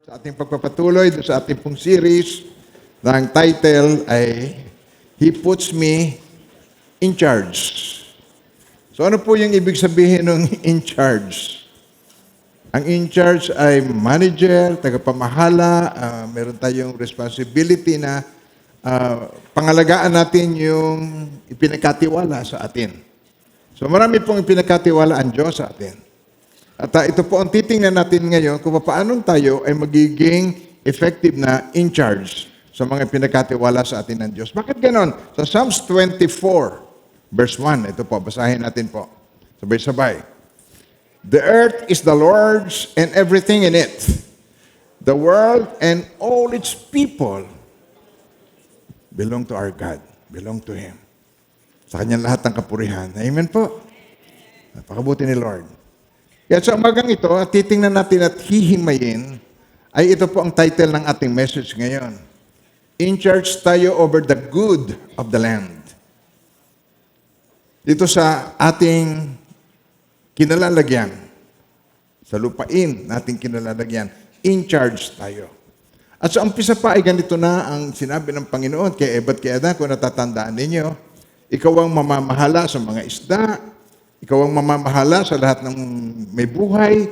Sa ating pagpapatuloy sa ating pong series, na ang title ay He Puts Me in Charge. So ano po yung ibig sabihin ng in charge? Ang in charge ay manager, tagapamahala, meron tayong responsibility na pangalagaan natin yung ipinagkatiwala sa atin. So marami pong ipinagkatiwala ang Diyos sa atin. At ito po ang titingnan natin ngayon kung paano tayo ay magiging effective na in charge sa mga pinagkatiwala sa atin ng Diyos. Bakit ganon? Sa Psalms 24, verse 1, ito po, basahin natin po. Sabay-sabay. The earth is the Lord's and everything in it. The world and all its people belong to our God, belong to Him. Sa Kanyang lahat ng kapurihan. Amen po. Napakabuti ni Lord. Kaya sa umagang ito, titingnan natin at hihimayin, ay ito po ang title ng ating message ngayon. In charge tayo over the good of the land. Dito sa ating kinalalagyan, sa lupain nating kinalalagyan, in charge tayo. At sa umpisa pa ay ganito na ang sinabi ng Panginoon kay Eva at kay Adan, kung natatandaan ninyo, ikaw ang mamamahala sa mga isda, ikaw ang mamamahala sa lahat ng may buhay,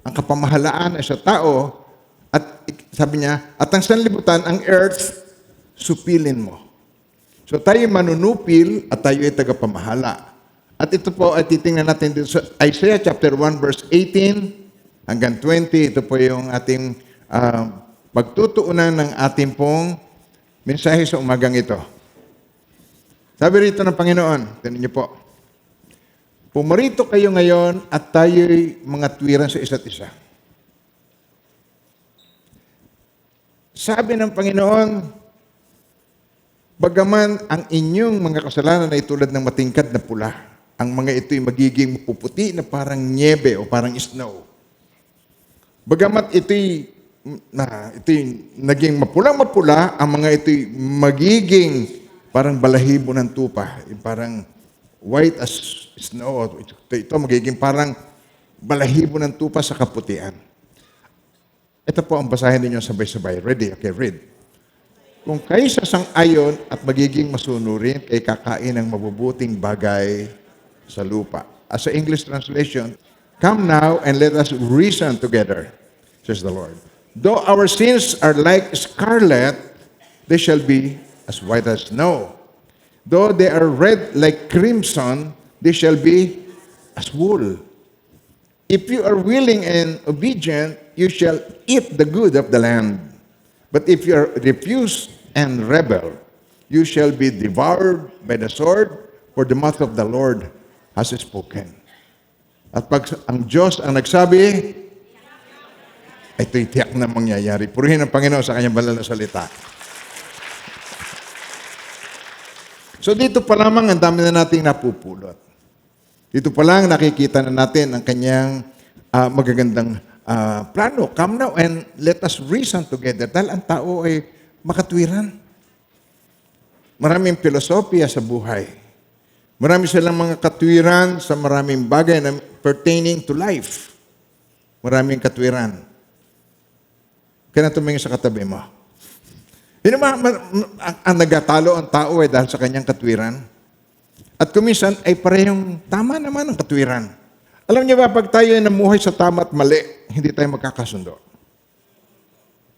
ang kapamahalaan ay sa tao, at sabi niya, at ang sanlibutan, ang earth, supilin mo. So tayo manunupil at tayo ay tagapamahala. At ito po ay titingnan natin dito sa Isaiah chapter 1 verse 18 hanggang 20. Ito po yung ating pagtutuunan ng ating pong mensahe sa umagang ito. Sabi rito ng Panginoon, tingnan niyo po, pumarito kayo ngayon at tayo'y mga tuwiran sa isa't isa. Sabi ng Panginoon, bagaman ang inyong mga kasalanan ay tulad ng matingkad na pula, ang mga ito'y magiging mapuputi na parang niebe o parang snow. Bagamat ito'y naging mapulang-mapula, ang mga ito'y magiging parang balahibo ng tupa, parang white as snow. Ito magiging parang balahibo ng tupa sa kaputian. Ito po ang basahin ninyo sabay-sabay. Ready? Okay, read. Kung kayo sasang-ayon at magiging masunurin, kay kakain ng mabubuting bagay sa lupa. As sa English translation, come now and let us reason together, says the Lord. Though our sins are like scarlet, they shall be as white as snow. Though they are red like crimson, they shall be as wool. If you are willing and obedient, you shall eat the good of the land. But if you are refuse and rebel, you shall be devoured by the sword, for the mouth of the Lord has spoken. At pag ang Diyos ang nagsabi, ito'y tiyak na mangyayari. Purihin ang Panginoon sa kanyang banal na salita. So dito pa lamang ang dami na nating napupulot. Dito pa lang nakikita na natin ang kanyang magagandang plano. Come now and let us reason together. Dahil ang tao ay makatwiran. Maraming filosofiya sa buhay. Marami silang mga katwiran sa maraming bagay na pertaining to life. Maraming katwiran. Kaya tumingin sa katabi mo. Ang nagatalo ang tao ay dahil sa kanyang katwiran. At kuminsan ay parehong tama naman ang katwiran. Alam niyo ba, pag tayo ay namuhay sa tama at mali, hindi tayo magkakasundo.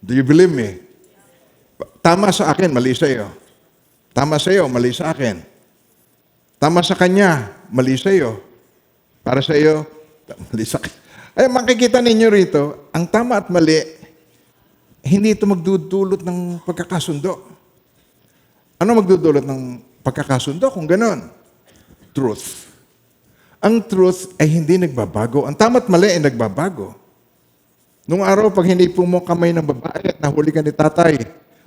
Do you believe me? Tama sa akin, mali sa iyo. Tama sa iyo, mali sa akin. Tama sa kanya, mali sa iyo. Para sa iyo, mali sa akin. Ay, makikita ninyo rito, ang tama at mali, hindi ito magdudulot ng pagkakasundo. Ano magdudulot ng pagkakasundo kung ganon? Truth. Ang truth ay hindi nagbabago. Ang tama't mali ay nagbabago. Nung araw, pag hinipong mo kamay ng babae at nahuli ka ni tatay,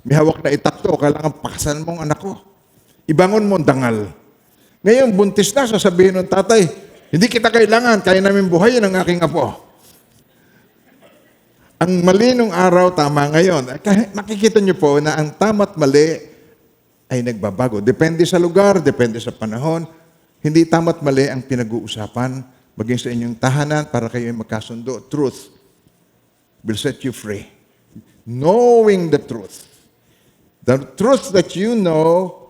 may hawak na itakto, kailangan pakasan mo ang anak ko. Ibangon mo ang dangal. Ngayon, buntis na, sasabihin ng tatay, hindi kita kailangan, kaya namin buhayin ang aking apo. Ang mali nung araw, tama ngayon. Makikita niyo po na ang tama't mali ay nagbabago. Depende sa lugar, depende sa panahon. Hindi tama't mali ang pinag-uusapan, maging sa inyong tahanan para kayo magkasundo. Truth will set you free. Knowing the truth. The truth that you know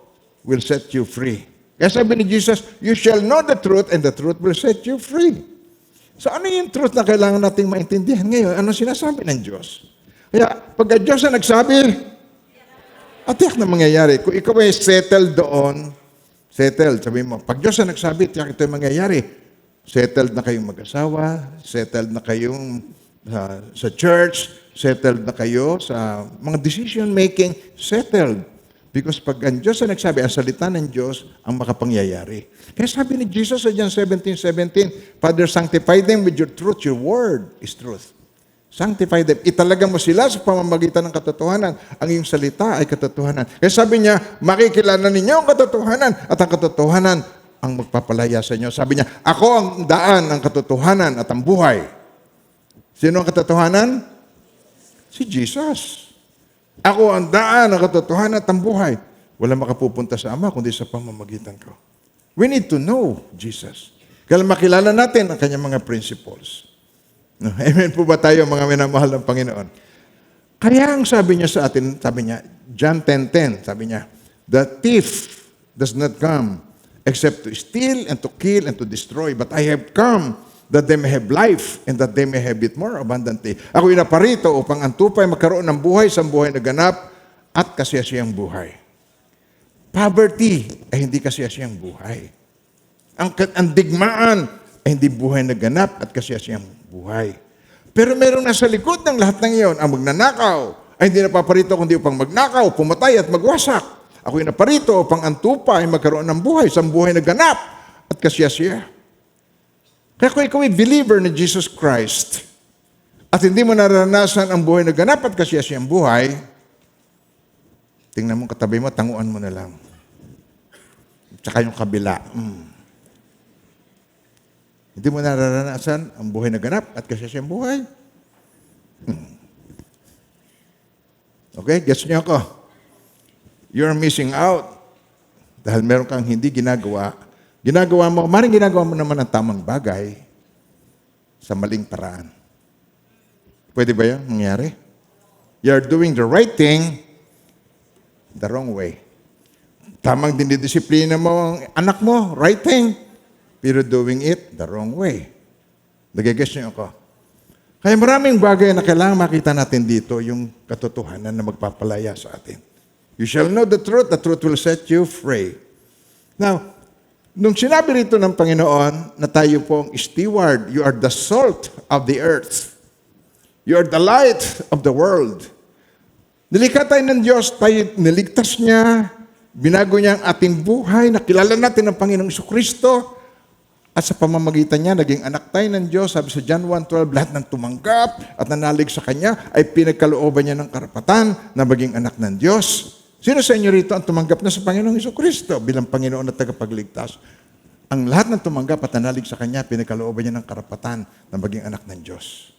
will set you free. Kaya sabi ni Jesus, you shall know the truth and the truth will set you free. So ano yung truth na kailangan nating maintindihan ngayon? Ano sinasabi ng Diyos? Kaya pagka Diyos na nagsabi, tiyak na mangyayari. Kung ikaw ay settled doon, settled, sabi mo, pag Diyos na nagsabi, tiyak ito yung mangyayari. Settled na kayong mag-asawa, settled na kayong sa church, settled na kayo sa mga decision making, settled. Because pag ang Diyos na nagsabi, ang salita ng Diyos ang makapangyayari. Kaya sabi ni Jesus sa John 17:17, Father, sanctify them with your truth. Your word is truth. Sanctify them. Italaga mo sila sa pamamagitan ng katotohanan. Ang iyong salita ay katotohanan. Kaya sabi niya, makikilala ninyo ang katotohanan at ang katotohanan ang magpapalaya sa inyo. Sabi niya, ako ang daan, ang katotohanan at ang buhay. Sino ang katotohanan? Si Jesus. Ako ang daan, ang katotohanan at ang buhay. Wala makapupunta sa Ama kundi sa pamamagitan ko. We need to know Jesus. Kaya makilala natin ang kanyang mga principles. Amen po ba tayo, mga minamahal ng Panginoon? Kaya ang sabi niya sa atin, sabi niya, John 10:10, sabi niya, the thief does not come except to steal and to kill and to destroy. But I have come that they may have life and that they may have it more abundantly. Ako inaparito upang ang tupay magkaroon ng buhay sa buhay na ganap at kasiyasiyang buhay. Poverty ay hindi kasiyasiyang buhay. Ang digmaan ay hindi buhay na ganap at kasiyasiyang buhay. Pero meron nasa likod ng lahat ng iyon, ang magnanakaw ay hindi napaparito kundi upang magnakaw, pumatay at magwasak. Ako inaparito upang ang tupay ay magkaroon ng buhay sa buhay na ganap at kasiyasiya. Kaya kung ikaw ay believer ni Jesus Christ at hindi mo naranasan ang buhay na ganap at kasiyasiyang buhay, tingnan mo katabi mo, tanguan mo na lang. Tsaka yung kabila. Hindi mo naranasan ang buhay na ganap at kasiyasiyang buhay? Okay, gets niyo ako? You're missing out dahil meron kang hindi ginagawa. Ginagawa mo, maring ginagawa mo naman ang tamang bagay sa maling paraan. Pwede ba yan mangyari? You're doing the right thing the wrong way. Tamang dinidisiplina mo ang anak mo, right thing, pero doing it the wrong way. Nagigess niyo ako. Kaya maraming bagay na kailangan makita natin dito, yung katotohanan na magpapalaya sa atin. You shall know the truth will set you free. Now, nung sinabi rito ng Panginoon na tayo pong steward, you are the salt of the earth. You are the light of the world. Nilikha tayo ng Diyos, tayo niligtas niya, binago niya ang ating buhay, nakilala natin ang Panginoong Jesucristo, at sa pamamagitan niya, naging anak tayo ng Diyos. Sabi sa John 1:12, lahat ng tumanggap at nanalig sa Kanya ay pinagkalooban niya ng karapatan na maging anak ng Diyos. Sino sa inyo rito ang tumanggap na sa Panginoong Jesucristo bilang Panginoon at tagapagligtas? Ang lahat ng tumanggap at nanalig sa Kanya, pinagkalooban niya ng karapatan na maging anak ng Diyos.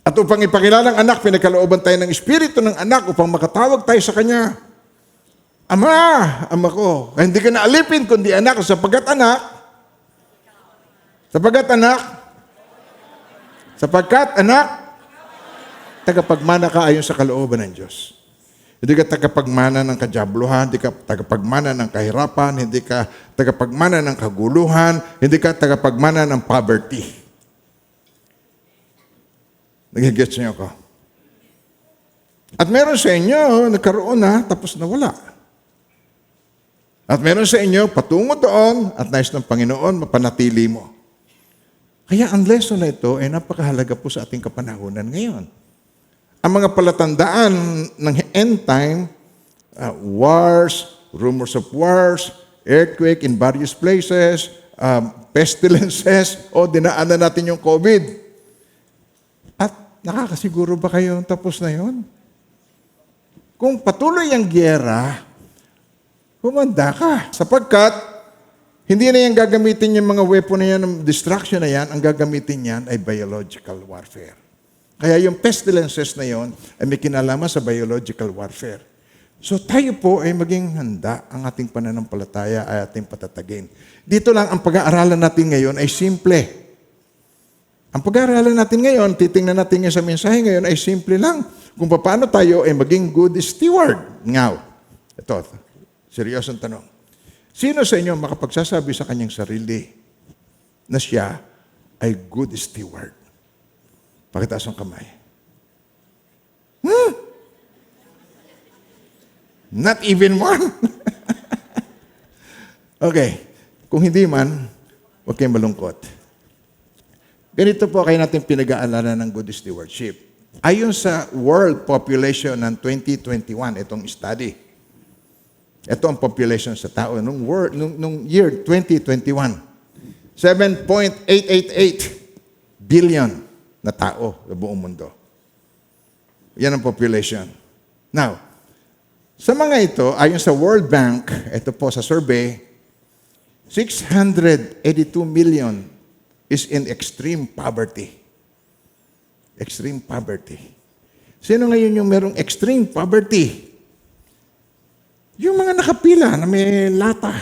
At upang ipakilala ang anak, pinagkalooban tayo ng Espiritu ng anak upang makatawag tayo sa Kanya. Ama, Ama ko. Hindi ka na alipin kundi anak, sapagkat anak, tagapagmana ka ayon sa kalooban ng Diyos. Hindi ka tagapagmana ng kadiabluhan, hindi ka tagapagmana ng kahirapan, hindi ka tagapagmana ng kaguluhan, hindi ka tagapagmana ng poverty. Nagigets niyo ako? At meron sa inyo, nagkaroon na, tapos nawala. At meron sa inyo, patungo doon, at nais ng Panginoon, mapanatili mo. Kaya ang lesson na ito ay napakahalaga po sa ating kapanahunan ngayon. Ang mga palatandaan ng end time, wars, rumors of wars, earthquake in various places, pestilences, dinaanan natin yung COVID. At nakakasiguro ba kayo tapos na yon? Kung patuloy ang gyera, humanda ka. Sapagkat, hindi na yan gagamitin yung mga weapon na yan, ng destruction na yan, ang gagamitin yan ay biological warfare. Kaya yung pestilences na yon ay may kinalaman sa biological warfare. So tayo po ay maging handa ang ating pananampalataya ay ating patatagin. Dito lang ang pag-aaralan natin ngayon ay simple. Ang pag-aaralan natin ngayon, titingnan natin ngayon sa mensahe ngayon ay simple lang. Kung paano tayo ay maging good steward. Ngaw, ito, seryosong tanong. Sino sa inyo makapagsasabi sa kanyang sarili na siya ay good steward? Pakitaas ang kamay. Not even one? Okay. Kung hindi man, huwag kayong malungkot. Ganito po kayo natin pinag-aalalan ng good stewardship. Ayon sa world population ng 2021, itong study. Ito ang population sa tao nung year 2021. 7.888 billion na tao sa buong mundo. Yan ang population. Now, sa mga ito, ayon sa World Bank, ito po sa survey, 682 million is in extreme poverty. Extreme poverty. Sino ngayon yung merong extreme poverty? Yung mga nakapila na may lata.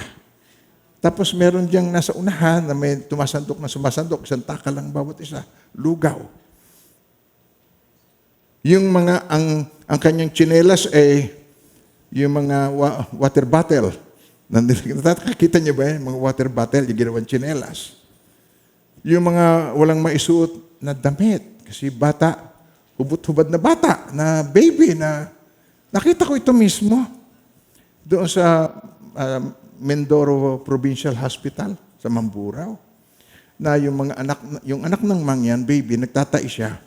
Tapos meron diyang nasa unahan na may sumasandok, isang taka lang bawat isa. Lugaw. Yung mga, ang kanyang tsinelas ay yung mga water bottle. Nakakita niyo ba yung mga water bottle, yung ginawang tsinelas? Yung mga walang maisuot na damit. Kasi bata, hubot-hubad na bata, na baby, na nakita ko ito mismo. Doon sa Mindoro Provincial Hospital, sa Mamburao. Na yung anak ng mangyan, baby, nagtatai siya.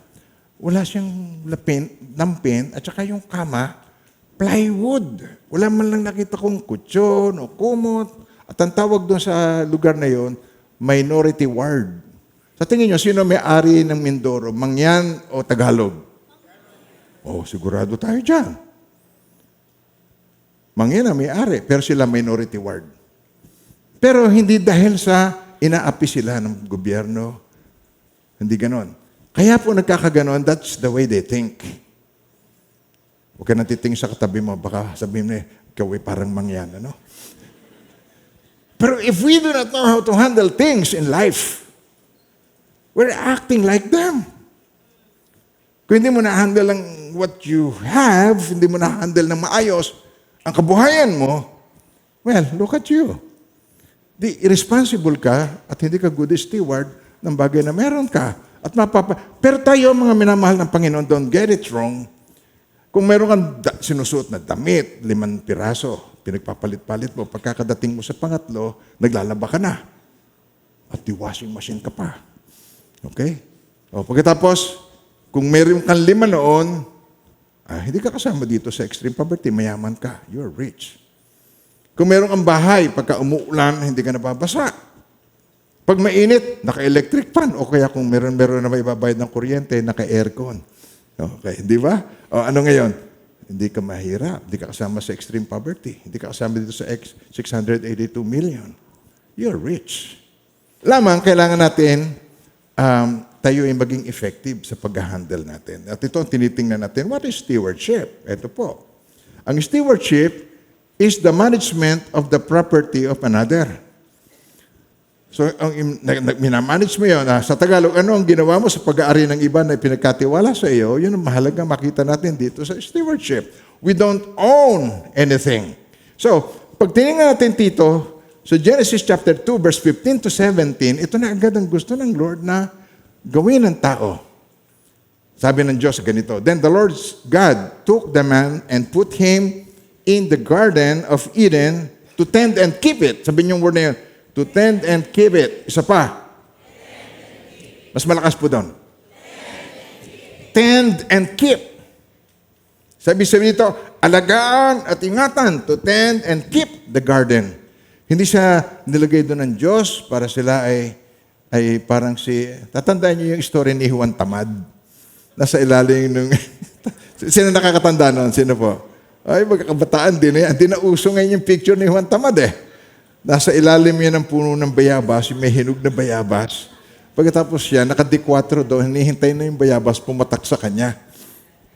Wala siyang lampin, at saka yung kama, plywood. Wala man lang nakita kong kutsyon o kumot. At ang tawag doon sa lugar na yon, minority ward. Sa tingin nyo, sino may-ari ng Mindoro? Mangyan o Tagalog? Oh, sigurado tayo dyan. Mangyan ang may-ari, pero sila minority ward. Pero hindi dahil sa inaapi sila ng gobyerno. Hindi ganon. Kaya po nagkakaganon, that's the way they think. Huwag ka natitingin sa katabi mo, baka sabihin mo, ikaw ay parang mangyan, ano? Pero if we do not know how to handle things in life, we're acting like them. Kung hindi mo na-handle ang what you have, hindi mo na-handle ng maayos, ang kabuhayan mo, well, look at you. Di irresponsible ka at hindi ka good steward ng bagay na meron ka. At pero tayo, mga minamahal ng Panginoon, don't get it wrong. Kung meron kang sinusuot na damit, 5 piraso, pinagpapalit-palit mo, pagkakadating mo sa pangatlo, naglalaba ka na. At di washing machine ka pa. Okay? O pagkatapos, kung meron kang 5 noon, hindi ka kasama dito sa extreme poverty, mayaman ka, you're rich. Kung meron kang bahay, pagka umuulan, hindi ka nababasa. Pag mainit, naka-electric fan. O kaya kung meron na may babayad ng kuryente, naka-aircon. Okay, di ba? O ano ngayon? Hindi ka mahirap. Hindi ka kasama sa extreme poverty. Hindi ka kasama dito sa 682 million. You're rich. Lamang, kailangan natin tayo ay maging effective sa pag-handle natin. At ito ang tinitingnan natin. What is stewardship? Ito po. Ang stewardship is the management of the property of another. So, minamanage mo yun. Sa Tagalog, ano ang ginawa mo sa pag-aari ng iba na pinagkatiwala sa iyo? Yun ang mahalaga makita natin dito sa stewardship. We don't own anything. So, pag tinignan natin dito, sa Genesis chapter 2, verse 15 to 17, ito na agad ang gusto ng Lord na gawin ng tao. Sabi ng Diyos ganito, Then the Lord God took the man and put him in the garden of Eden to tend and keep it. Sabi niyong word na yun, to tend and keep it. Isa pa. Mas malakas po doon. Tend and keep. Sabi dito, alagaan at ingatan to tend and keep the garden. Hindi siya nilagay doon ng Diyos para sila ay parang tatandaan niyo yung story ni Juan Tamad. Nasa ilalim ng, sino nakakatanda noon? Sino po? Ay, magkakabataan din. Hindi na uso ngayon yung picture ni Juan Tamad eh. Nasa ilalim yan ng puno ng bayabas, yung may hinog na bayabas. Pagkatapos siya, naka-D4 doon, hinihintay na yung bayabas pumatak sa kanya.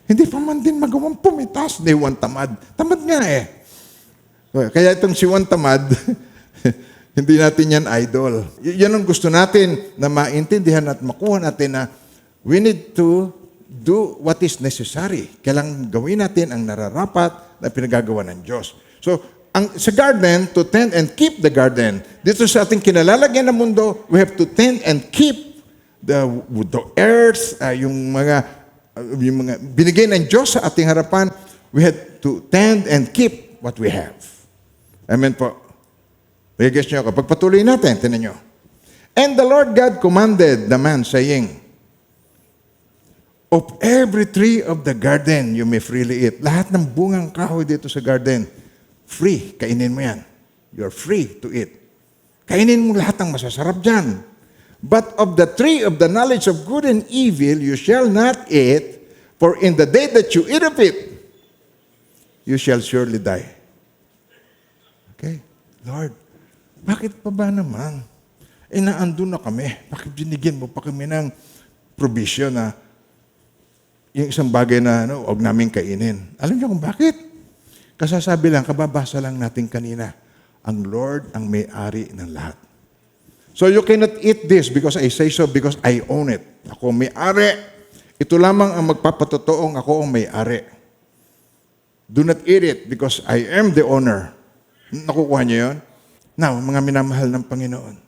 Hindi pa man din magawang pumitas ni Juan Tamad. Tamad nga eh. Kaya itong si Juan Tamad, Hindi natin yan idol. Yan ang gusto natin na maintindihan at makuha natin na we need to do what is necessary. Kailangan gawin natin ang nararapat na pinagagawa ng Diyos. So, sa garden, to tend and keep the garden. Dito sa ating kinalalagyan ng mundo, we have to tend and keep the earth, yung mga binigay ng Diyos sa ating harapan. We have to tend and keep what we have. Amen po. Nag-guess niyo ako. Pagpatuloy natin, tinan niyo. And the Lord God commanded the man, saying, of every tree of the garden you may freely eat. Lahat ng bungang kahoy dito sa garden, free. Kainin mo yan. You're free to eat. Kainin mo lahat ng masasarap dyan. But of the tree of the knowledge of good and evil you shall not eat, for in the day that you eat of it, you shall surely die. Okay? Lord, bakit pa ba naman? Naandun na kami. Bakit binigyan mo pa kami ng provision na yung isang bagay na huwag namin kainin? Alam niyo kung bakit? Kasasabi lang, kababasa lang natin kanina, ang Lord ang may-ari ng lahat. So you cannot eat this because I say so, because I own it. Ako may-ari. Ito lamang ang magpapatotoong ako ang may-ari. Do not eat it because I am the owner. Nakukuha niyo yun? Now, mga minamahal ng Panginoon,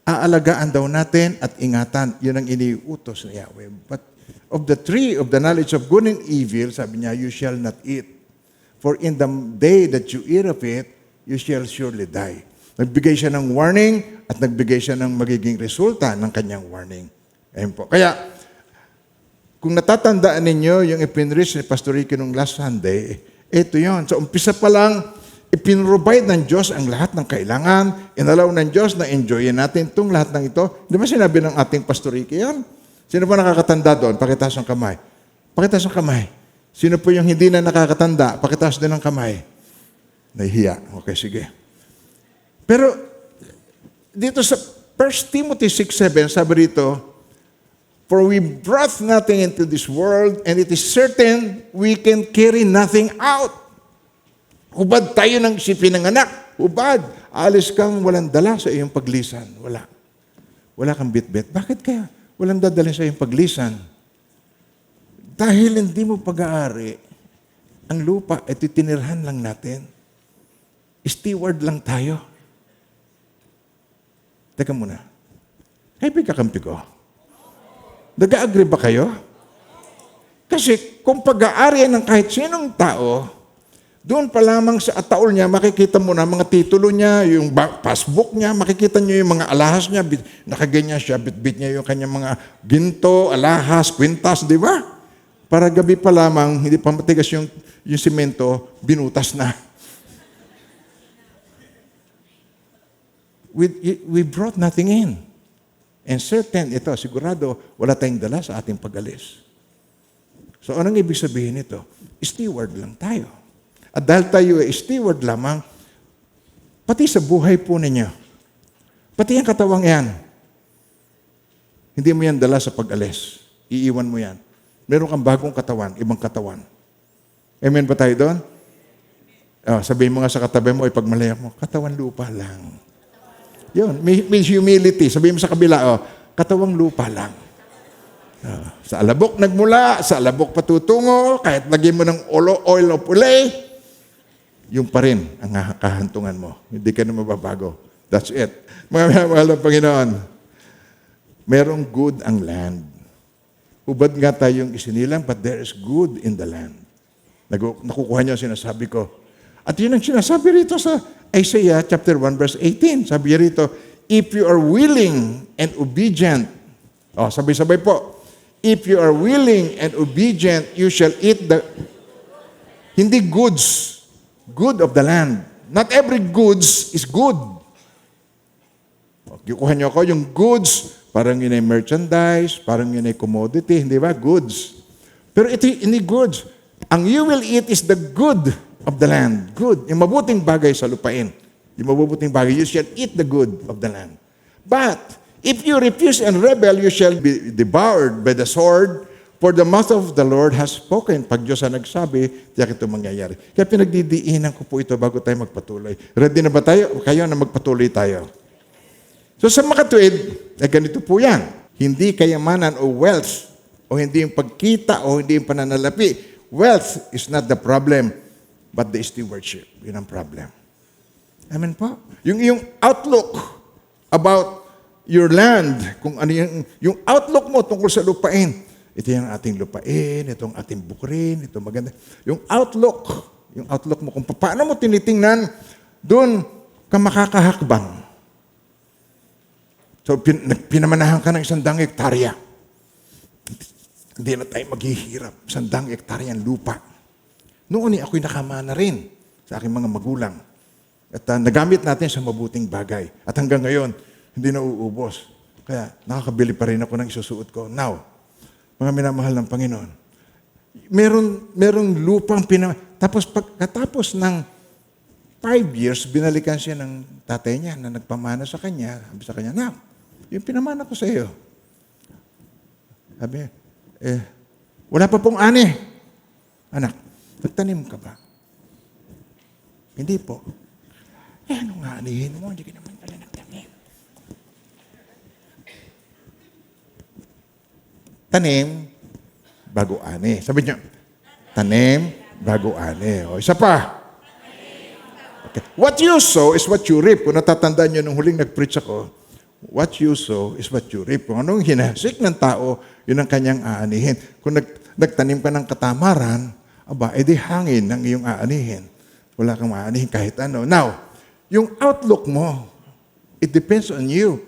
aalagaan daw natin at ingatan. Yun ang iniutos na Yahweh. But of the tree of the knowledge of good and evil, sabi niya, you shall not eat. For in the day that you eat of it, you shall surely die. Nagbigay siya ng warning at nagbigay siya ng magiging resulta ng kanyang warning. Ayun po. Kaya, kung natatandaan ninyo yung ipinreach ni Pastor Ricky nung last Sunday, ito yon. So, umpisa pa lang, ipinrovide ng Diyos ang lahat ng kailangan, inalaw ng Diyos na enjoyin natin itong lahat ng ito. Di ba sinabi ng ating Pastor Ricky yan? Sino pa nakakatanda doon? Pakitaas ang kamay. Pakitaas ang kamay. Sino po yung hindi na nakakatanda? Pakitaas din ang kamay. Nahihiya. Okay, sige. Pero, dito sa 1 Timothy 6:7, sabi rito, for we brought nothing into this world, and it is certain we can carry nothing out. Hubad tayo ng isipin ng anak. Hubad. Alis kang walang dala sa iyong paglisan. Wala. Wala kang bit-bit. Bakit kaya walang dadala sa iyong paglisan? Dahil hindi mo pag-aari, ang lupa ay titinirhan lang natin. Steward lang tayo. Teka muna. Kaibig kakampi ko. Nag-agree ba kayo? Kasi kung pag-aari ng kahit sinong tao, doon pa lamang sa ataol niya, makikita mo na mga titulo niya, yung passbook niya, makikita niyo yung mga alahas niya, nakaganyan siya, bit-bit niya yung kanyang mga ginto, alahas, kwintas, di ba? Para gabi pa lamang, hindi pa matigas yung simento, binutas na. We brought nothing in. And certain, ito, sigurado, wala tayong dala sa ating pag-alis. So, anong ibig sabihin nito? Steward lang tayo. At dahil tayo ay steward lamang, pati sa buhay po ninyo, pati ang katawang yan, hindi mo yan dala sa pag-alis. Iiwan mo yan. Meron kang bagong katawan, ibang katawan. Amen ba tayo doon? Sabihin mo nga sa katabi mo, ipagmalaya mo, katawan lupa lang. Yun, may humility. Sabihin mo sa kabila, katawang lupa lang. Sa alabok nagmula, sa alabok patutungo, kahit lagyan mo ng oil of ulay, yung pa rin ang kahantungan mo. Hindi ka na mababago. That's it. Mga mahal ng Panginoon, merong good ang land. Ubad nga tayong isinilang, but there is good in the land. Nakukuha niyo ang sinasabi ko. At yun ang sinasabi rito sa Isaiah chapter 1 verse 18. Sabi rito, if you are willing and obedient, sabay-sabay po, if you are willing and obedient, you shall eat the, hindi goods, good of the land. Not every goods is good. Kukuha niyo ako, yung goods, parang yun ay merchandise, parang yun ay commodity, hindi ba? Goods. Pero ito hindi goods. Ang you will eat is the good of the land. Good. Yung mabuting bagay sa lupain. Yung mabuting bagay, you shall eat the good of the land. But, if you refuse and rebel, you shall be devoured by the sword, For the mouth of the Lord has spoken. Pag Diyos ang nagsabi, tiyak ito mangyayari. Kaya pinagdidiinan ko po ito bago tayo magpatuloy. Ready na ba tayo? Kayo na magpatuloy tayo. So sa makatuwid, ganito po yan. Hindi kayamanan o wealth, o hindi yung pagkita, o hindi yung pananalapi. Wealth is not the problem, but the stewardship. Yun ang problem. Amen po? Yung outlook about your land, kung ano yung outlook mo tungkol sa lupain, ito yung ating lupain, itong ating bukirin, ito maganda. Yung outlook mo, kung paano mo tinitingnan, doon ka makakahakbang. So, pinamanahan ka ng 100 hektarya. Hindi na tayo maghihirap. 100 hektarya ang lupa. Noon ako'y nakamana rin sa aking mga magulang. At nagamit natin sa mabuting bagay. At hanggang ngayon, hindi na uubos. Kaya nakakabili pa rin ako ng isusuot ko. Now, mga minamahal ng Panginoon, merong lupang tapos pagkatapos ng 5 years, binalikan siya ng tatay niya na nagpamana sa kanya. Sabi sa kanya, "Now, yung pinamana ko sa iyo." Sabi, wala pa pong ani. "Anak, nagtanim ka ba?" "Hindi po." Ano nga anihin mo? Hindi ka naman pala nagtanim. Tanim, bago ani. Sabi niyo, tanim, bago ani. O, isa pa. Okay. What you sow is what you reap. Kung natatandaan niyo nung huling nag-preach ako, what you sow is what you reap. Kung anong hinasik ng tao, yun ang kanyang aanihin. Kung nagtanim ka ng katamaran, edi hangin ang iyong aanihin. Wala kang aanihin kahit ano. Now, yung outlook mo, it depends on you.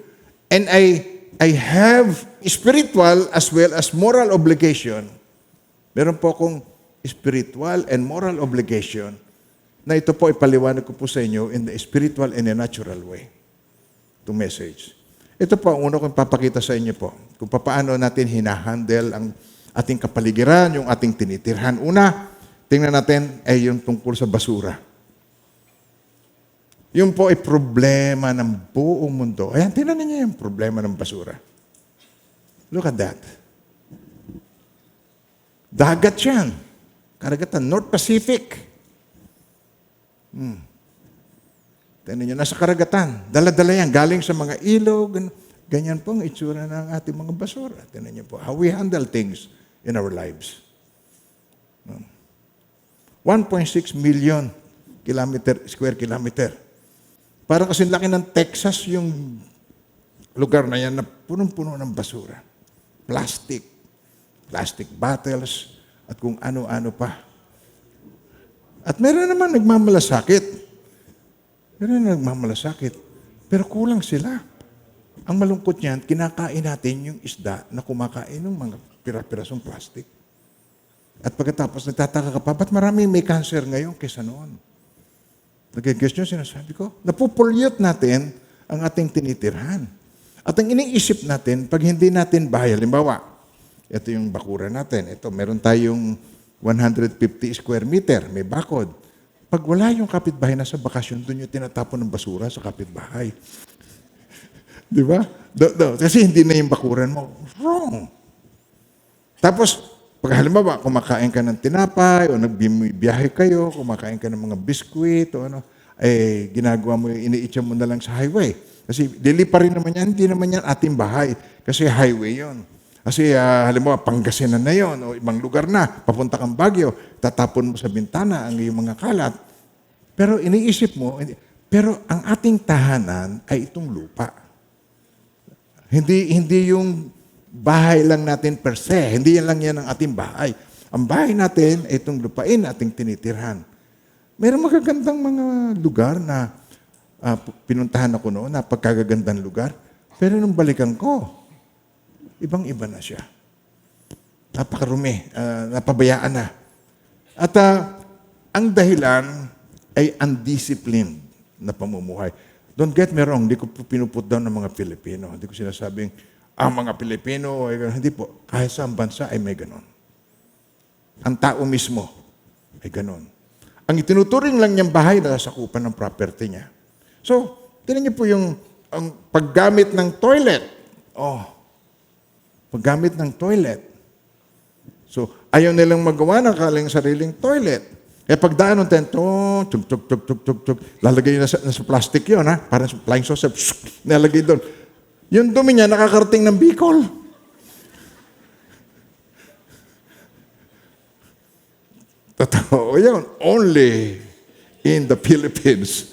And I have spiritual as well as moral obligation. Meron po akong spiritual and moral obligation na ito po ipaliwanag ko po sa inyo in the spiritual and the natural way. To message. Ito po ang una kong papakita sa inyo po. Kung paano natin hinahandle ang ating kapaligiran, yung ating tinitirhan. Una, tingnan natin ay yung tungkol sa basura. Yung po ay problema ng buong mundo. Ayan, tingnan niyo yung problema ng basura. Look at that. Dagat yan. Karagatan, North Pacific. Tingnan niyo, nasa karagatan. Dala-dala yan, galing sa mga ilog. Ganyan po ang itsura ng ating mga basura. Tingnan niyo po, how we handle things in our lives. 1.6 million square kilometer. Parang kasi laki ng Texas yung lugar na yan na punong-puno ng basura. Plastic bottles, at kung ano-ano pa. At meron naman nagmamalasakit. Pero kulang sila. Ang malungkot niyan, kinakain natin yung isda na kumakain ng mga pira-pirasong plastic. At pagkatapos nagtataka ka pa, ba't maraming may cancer ngayon kaysa noon? Nag-guess nyo, sinasabi ko, napupollute natin ang ating tinitirhan. At ang iniisip natin, pag hindi natin bahay, halimbawa, ito yung bakuran natin. Ito, meron tayong 150 square meter, may bakod. Pag wala yung kapitbahay na sa bakasyon, doon yung tinatapon ng basura sa kapitbahay. Di ba? Kasi hindi na yung bakuran mo. Wrong. Tapos, pag halimbawa, kumakain ka ng tinapay o nagbiyahe kayo, kumakain ka ng mga biskwit o ano, ginagawa mo, iniitsa mo na lang sa highway. Kasi pa rin naman yan, hindi naman yan ating bahay. Kasi highway yon. Kasi halimbawa, Pangasinan na yon o ibang lugar na, papunta kang Baguio, tatapon mo sa bintana ang iyong mga kalat. Pero iniisip mo, pero ang ating tahanan ay itong lupa. Hindi yung bahay lang natin per se. Hindi lang yan ang ating bahay. Ang bahay natin ay itong lupain ating tinitirhan. Mayroong magagandang mga lugar na pinuntahan ako noon, na pagkagagandang lugar. Pero nung balikan ko, ibang-iba na siya. Napakarumi, napabayaan na. At ang dahilan ay undisciplined na pamumuhay. Don't get me wrong, hindi ko pinuput down ng mga Pilipino. Hindi ko sinasabing, mga Pilipino, hindi po. Kahit sa bansa ay may ganon. Ang tao mismo ay ganon. Ang itinuturing lang niyang bahay na sakupan ng property niya. So, tinan niyo po yung ang paggamit ng toilet. Paggamit ng toilet. So, ayaw nilang magawa ng kanilang sariling toilet. Eh, pagdaan ng tento, tug, lalagay nasa plastic yun, ha? Parang flying saucer, nalagay doon. Yung dumi niya, nakakarating ng Bicol. Totoo yun. Only in the Philippines.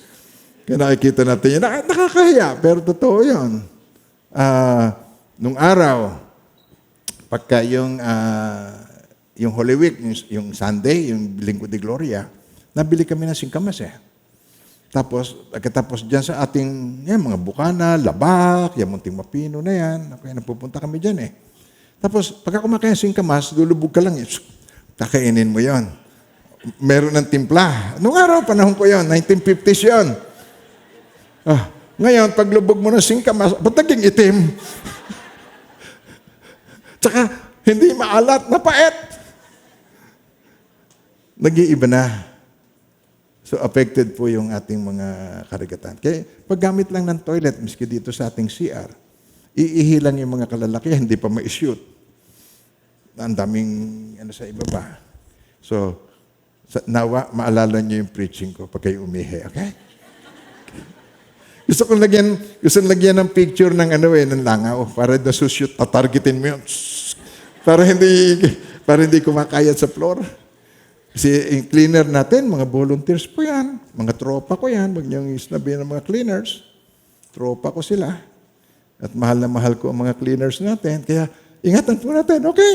Kaya nakikita natin yun. Nakakahiya, pero totoo yun. Nung araw, pagka yung Holy Week, yung Sunday, yung Linggo de Gloria, nabili kami ng singkamas eh. Tapos dyan sa ating mga bukana, labak, yung munting mapino na yan, kaya napupunta kami dyan eh. Tapos pagka kumakain ng singkamas, lulubog ka lang, kakainin mo yon. Meron ng timpla. Nung araw, panahon ko yon, 1950s yon. Ngayon, paglubog mo ng singkamas, ba't naging itim? Tsaka, hindi maalat, napait. Nag-iiba na. So, affected po yung ating mga karagatan. Kaya, paggamit lang ng toilet, miski dito sa ating CR, iihi lang yung mga kalalaki, hindi pa ma-shoot. Ang daming, sa ibaba. So, nawa, maalala niyo yung preaching ko pag kayo umihi, okay? Gusto kong lagyan ng picture ng ng langaw, para nasushoot, tatargetin mo yun. Para hindi kumakayat sa floor. Kasi yung cleaner natin, mga volunteers po yan. Mga tropa ko yan. Huwag niyong isnabihin ng mga cleaners. Tropa ko sila. At mahal na mahal ko ang mga cleaners natin. Kaya, ingatan po natin. Okay.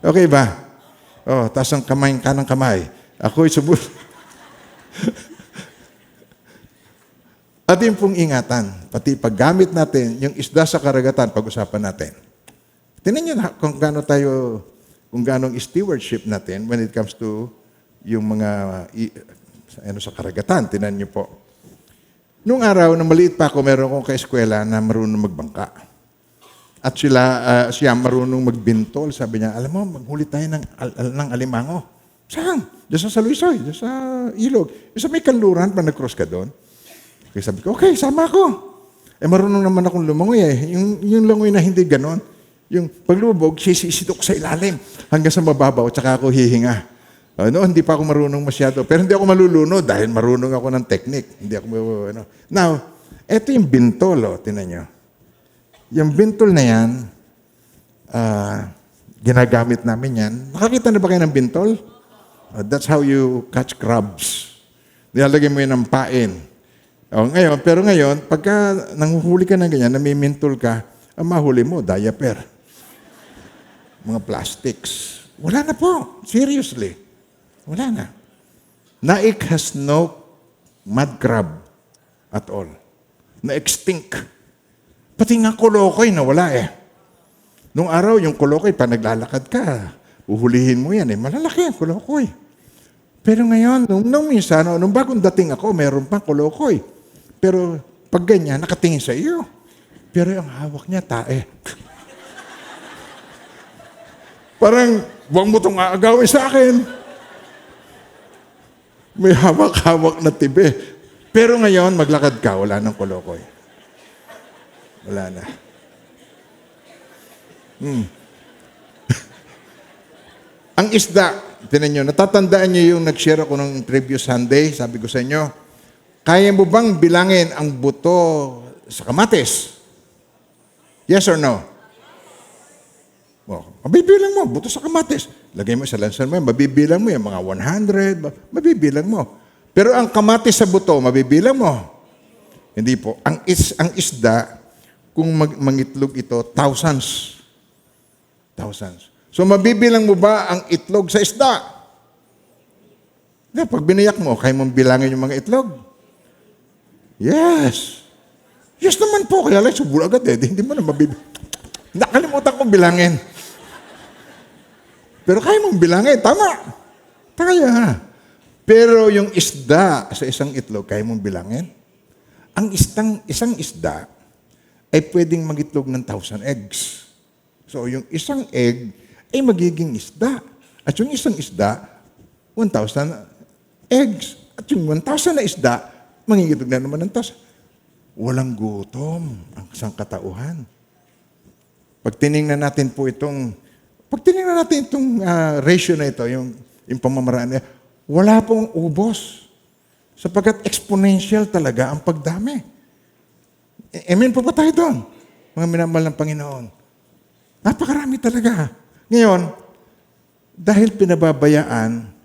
Okay ba? Taas ang kamay, kanang kamay. Ako'y subul. At yung pong ingatan, pati paggamit natin, yung isda sa karagatan, pag-usapan natin. Tingnan nyo na kung gaano stewardship natin when it comes to yung mga sa karagatan. Tingnan nyo po. Noong araw, nang maliit pa ako, meron akong kaeskwela na marunong magbangka. At siya marunong magbintol. Sabi niya, alam mo, maghuli tayo ng alimango. Saan? Diyan sa Saluisoy, diyan sa ilog. Diyan sa may kanluran, pa nag-cross ka doon. Kaya sabi ko, okay, sama ako. Marunong naman akong lumangoy eh. Yung langoy na hindi ganon. Yung paglubog, sisitok sa ilalim hanggang sa mababaw, tsaka ako hihinga. Noon, hindi pa ako marunong masyado. Pero hindi ako malulunod dahil marunong ako ng technique. Hindi ako, Now, eto yung bintol, tinan nyo. Yung bintol na yan, ginagamit namin yan. Nakakita na ba kayo ng bintol? That's how you catch crabs. Nilalagay mo yun ng pain. Pero ngayon, pagka nanguhuli ka ng ganyan, namimintol ka, ang mahuli mo, diaper. Mga plastics. Wala na po. Seriously. Wala na. Naik has no mud crab at all. Na-extinct. Pati nga kolokoy na wala eh. Nung araw, yung kolokoy, pa naglalakad ka, uhulihin mo yan eh. Malalaki ang kolokoy. Pero ngayon, nung minsan, nung bagong dating ako, meron pang kolokoy. Pero pag ganyan, nakatingin sa iyo. Pero yung hawak niya, tae. Parang, huwag mo itong aagawin sa akin. May hawak-hawak na tibe. Pero ngayon, maglakad ka, wala nang kolokoy. Wala na. Ang isda, tinan nyo, natatandaan nyo yung nag-share ako ng previous Sunday, sabi ko sa inyo, kaya mo bang bilangin ang buto sa kamatis? Yes or no? Mabibilang mo, buto sa kamatis. Lagay mo sa lansan mo, mabibilang mo yan, mga 100, mabibilang mo. Pero ang kamatis sa buto, mabibilang mo. Hindi po. Ang isda, kung mangitlog ito, thousands. Thousands. So mabibilang mo ba ang itlog sa isda? Pag binayak mo, kaya mong bilangin yung mga itlog? Yes. Yes naman po, kaya lang subul agad eh. Hindi mo na mabibilang. Nakalimutan kong bilangin. Pero kaya mong bilangin, tama. Kaya. Pero yung isda sa isang itlog, kaya mong bilangin? Ang isang isda ay pwedeng mag-itlog ng 1,000 eggs. So yung isang egg ay magiging isda. At yung isang isda, 1,000 eggs. At yung 1,000 na isda, mangingitlog na naman ng 1,000. Walang gutom ang isang katauhan. Pag tiningnan natin po itong Pag tinignan natin itong ratio na ito, yung pamamaraan niya, wala pong ubos. Sapagkat exponential talaga ang pagdami. Amen po ba tayo doon? Mga minamahal ng Panginoon. Napakarami talaga. Ngayon, dahil pinababayaan,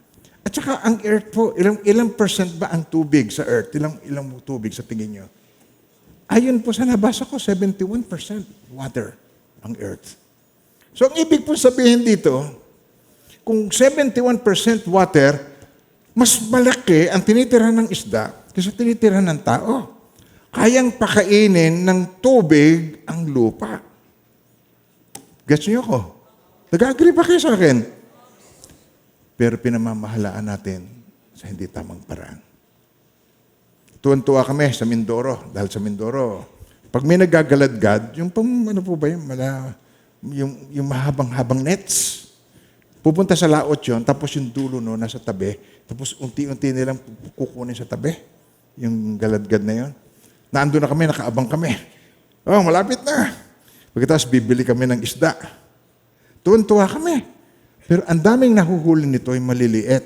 at saka ang earth po, ilang percent ba ang tubig sa earth? Ilang tubig sa tingin nyo? Ayon po sa nabasa ko, 71% water ang earth. So ang ibig po sabihin dito, kung 71% water, mas malaki ang tinitirahan ng isda kaysa tinitirahan ng tao. Kayang pakainin ng tubig ang lupa. Gets niyo ko? Nag-agree ba kayo sa akin? Pero pinamamahalaan natin sa hindi tamang paraan. Tuwan-tuwa kami sa Mindoro. Dahil sa Mindoro, pag may nagagaladgad, yung ano po ba yung mahabang-habang nets, pupunta sa laot yun, tapos yung dulo no, nasa tabi, tapos unti-unti nilang kukunin sa tabi, yung galadgad na yun. Naandun na kami, nakaabang kami. Oh, malapit na. Pagkatapos bibili kami ng isda. Tuwan-tuwa kami. Pero ang daming nahuhuli nito ay maliliit.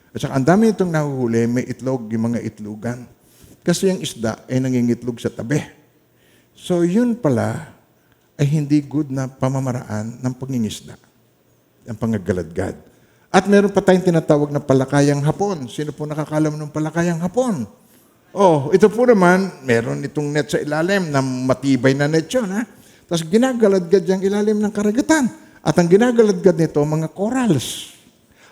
At saka ang daming itong nahuhuli, may itlog, yung mga itlogan. Kasi yung isda ay nangingitlog sa tabi. So yun pala ay hindi good na pamamaraan ng pangingisda. Ang pangagaladgad. At meron pa tayong tinatawag na palakayang hapon. Sino po nakakalam ng palakayang hapon? Oh, ito po naman, meron itong net sa ilalim na matibay na net yun. Ha? Tapos ginagaladgad yung ilalim ng karagatan. At ang ginagaladgad nito, mga corals.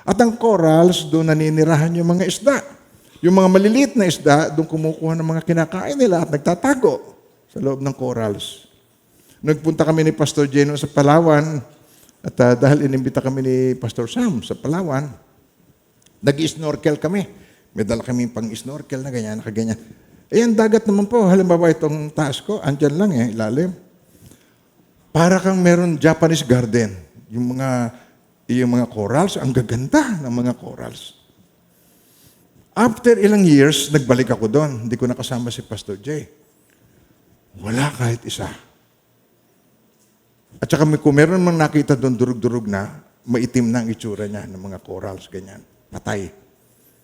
At ang corals, doon naninirahan yung mga isda. Yung mga maliliit na isda, doon kumukuha ng mga kinakain nila at nagtatago sa loob ng corals. Nagpunta kami ni Pastor Geno sa Palawan at dahil inimbita kami ni Pastor Sam sa Palawan, nag-snorkel kami. May dala kami pang-snorkel na ganyan, nakaganyan. Ang dagat naman po, halimbawa itong taas ko, andyan lang ilalim. Para kang meron Japanese garden. Yung mga corals, ang gaganda ng mga corals. After ilang years, nagbalik ako doon. Hindi ko nakasama si Pastor Jay. Wala kahit isa. At saka kung meron mang nakita doon durug-durug na, maitim na ang itsura niya ng mga corals, ganyan. Patay.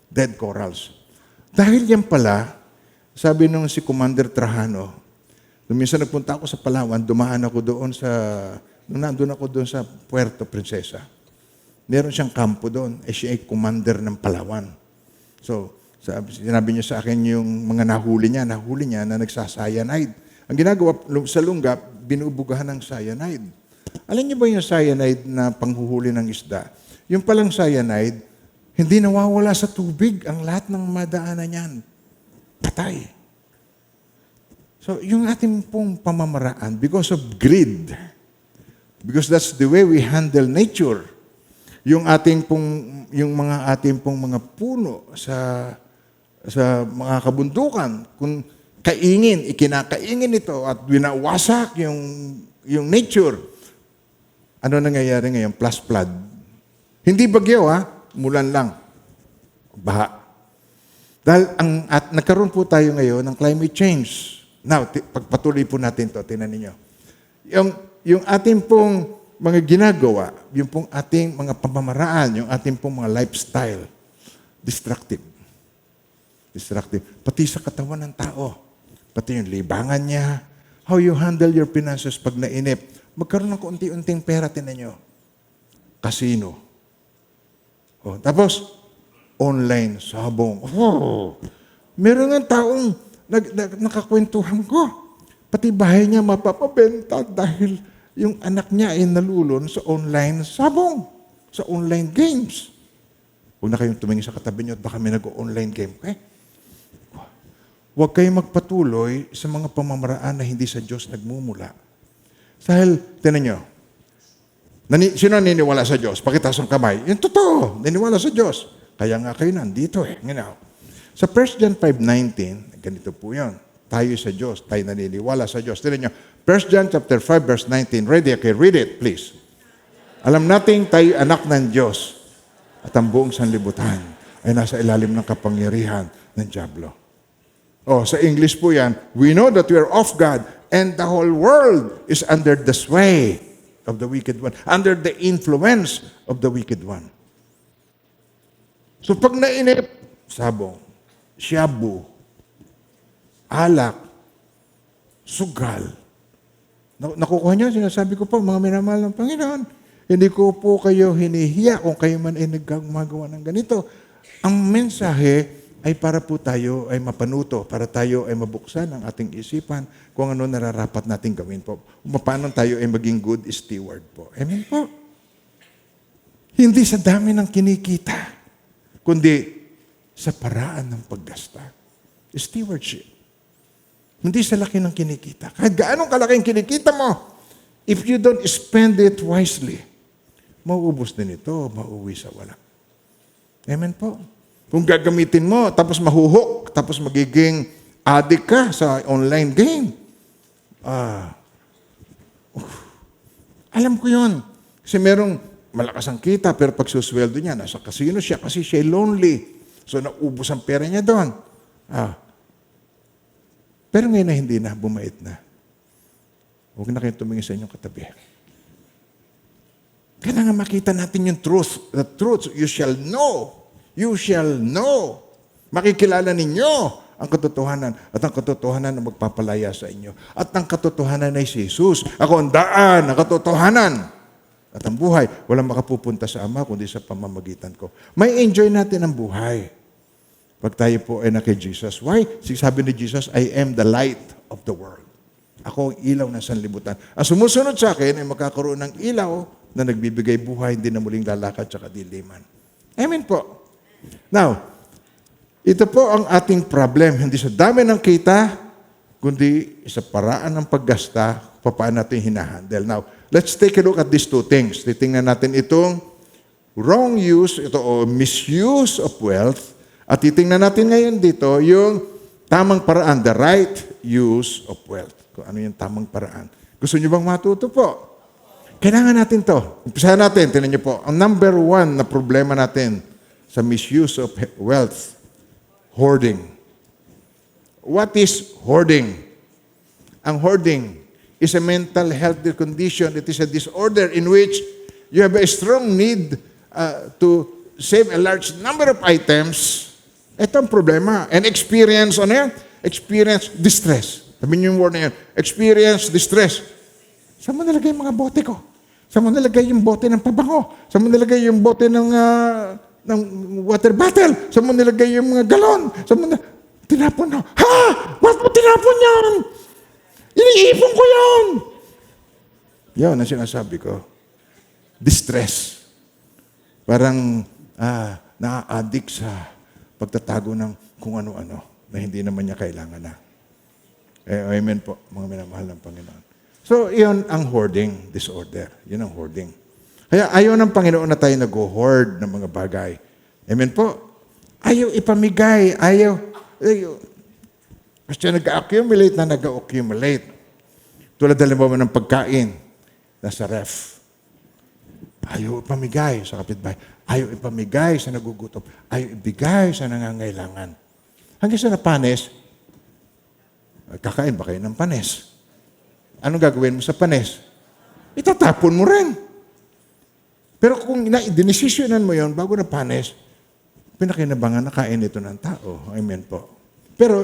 Dead corals. Dahil yan pala, sabi nung si Commander Trajano, nung minsan nagpunta ako sa Palawan, dumaan ako doon nung nandun ako doon sa Puerto Princesa. Meron siyang kampo doon. Siya ay commander ng Palawan. So, sinabi niya sa akin yung mga nahuli niya na nagsasyanide. Ang ginagawa sa lungga, binubugahan ng cyanide. Alam niyo ba yung cyanide na panghuhuli ng isda? Yung palang cyanide, hindi nawawala sa tubig ang lahat ng madaanan niyan. Patay. So, yung ating pong pamamaraan, because of greed, because that's the way we handle nature, yung ating pong mga puno sa mga kabundukan, kung ikinakaingin ito at winawasak yung nature. Ano nangyayari ngayon? Plus flood. Hindi bagyo mulan lang. Baha. Dahil at nagkaroon po tayo ngayon ng climate change. Now, pagpatuloy po natin to, tingnan ninyo. Yung ating pong mga ginagawa, yung pong ating mga pamamaraan, yung ating pong mga lifestyle, destructive. Destructive. Pati sa katawan ng tao. Pati yung libangan niya, how you handle your finances pag nainip. Magkaroon ng kaunti-unting pera, tinan nyo. Casino. Tapos, online, sabong. Meron nga taong nakakwentuhan ko. Pati bahay niya mapapabenta dahil yung anak niya ay nalulon sa online sabong, sa online games. Huwag na kayong tumingin sa katabi niyo at baka may nag-online game. Okay? Huwag kayong magpatuloy sa mga pamamaraan na hindi sa Diyos nagmumula. Dahil, tinan niyo, sino naniniwala sa Diyos? Pakitaas ang kamay. Yung totoo, naniniwala sa Diyos. Kaya nga kayo nandito Sa 1 John 5:19, ganito po yun. Tayo sa Diyos, tayo naniniwala sa Diyos. Tinan niyo, 1 John chapter 5, verse 19. Ready? Okay, read it, please. Alam nating tayo anak ng Diyos at ang buong sanlibutan ay nasa ilalim ng kapangyarihan ng Diablo. Sa English po yan, we know that we are of God and the whole world is under the sway of the wicked one, under the influence of the wicked one. So pag nainip, sabong, shabu, alak, sugal. Nakukuha niyo, sinasabi ko po, mga minamahal ng Panginoon, hindi ko po kayo hinihiya kung kayo man ay nagmagawa ng ganito. Ang mensahe ay para po tayo ay mapanuto, para tayo ay mabuksan ang ating isipan kung ano nararapat nating gawin po. Paano tayo ay maging good steward po. Amen po. Hindi sa dami ng kinikita, kundi sa paraan ng paggasta. Stewardship. Hindi sa laki ng kinikita. Kahit gaano kalaking kinikita mo, if you don't spend it wisely, mauubos din ito, mauwi sa wala. Amen po. Kung gagamitin mo, tapos mahuhok, tapos magiging addict ka sa online game. Alam ko yun. Kasi merong malakas ang kita, pero pag susweldo niya, nasa casino siya kasi siya lonely. So, naubos ang pera niya doon. Pero ngayon na hindi na, bumait na. Huwag na kayong tumingin sa inyong katabi. Kailangan makita natin yung truth. The truth, you shall know. You shall know. Makikilala ninyo ang katotohanan. At ang katotohanan na magpapalaya sa inyo. At ang katotohanan ay si Jesus. Ako ang daan, ang katotohanan. At ang buhay, walang makapupunta sa Ama kundi sa pamamagitan ko. May enjoy natin ang buhay. Pag tayo po ay na kay Jesus. Why? Sabi ni Jesus, I am the light of the world. Ako ang ilaw ng sanlibutan. Ang sumusunod sa akin ay magkakaroon ng ilaw na nagbibigay buhay, hindi na muling lalakad sa kadiliman. Amen po. Now, ito po ang ating problem. Hindi sa dami ng kita, kundi sa paraan ng paggasta, paano natin hinahandle. Now, let's take a look at these two things. Titingnan natin itong wrong use, ito o misuse of wealth, at titingnan natin ngayon dito yung tamang paraan, the right use of wealth. Kung ano yung tamang paraan. Gusto niyo bang matuto po? Kailangan natin to. Umpisahan natin, tingnan niyo po. Ang number one na problema natin sa misuse of wealth, hoarding. What is hoarding? Ang hoarding is a mental health condition. It is a disorder in which you have a strong need to save a large number of items. Ito ang problema. And experience, ano yan? Experience distress. Sabi niyo yung word na yan. Experience distress. Saan mo nalagay yung mga bote ko? Saan mo nalagay yung bote ng pabango? Saan mo nalagay yung bote ng water bottle? Saan mo nalagay yung mga galon? Saan mo tinapon na? Ha? Ba't mo tinapon yan? Iniipon ko yan! Yan ang sinasabi ko. Distress. Parang na-addict sa pagtatago ng kung ano-ano na hindi naman niya kailangan na. Amen po, mga minamahal ng Panginoon. So, iyon ang hoarding disorder. Yun ang hoarding. Kaya ayaw ng Panginoon na tayo nag-hoard ng mga bagay. Amen po. Ayaw ipamigay. Ayaw. Kasi nag-accumulate na nag-accumulate. Tulad halimbawa ng pagkain nasa ref. Ayaw ipamigay sa kapitbahay. Ayaw ipamigay sa nagugutom. Ayaw ibigay sa nangangailangan. Hanggang sa napanes, kakain ba kayo ng panes? Anong gagawin mo sa panes? Itatapon mo rin. Pero kung dinesisyonan mo yon bago na panes, pinakinabangan na kain ito ng tao. Amen po. Pero,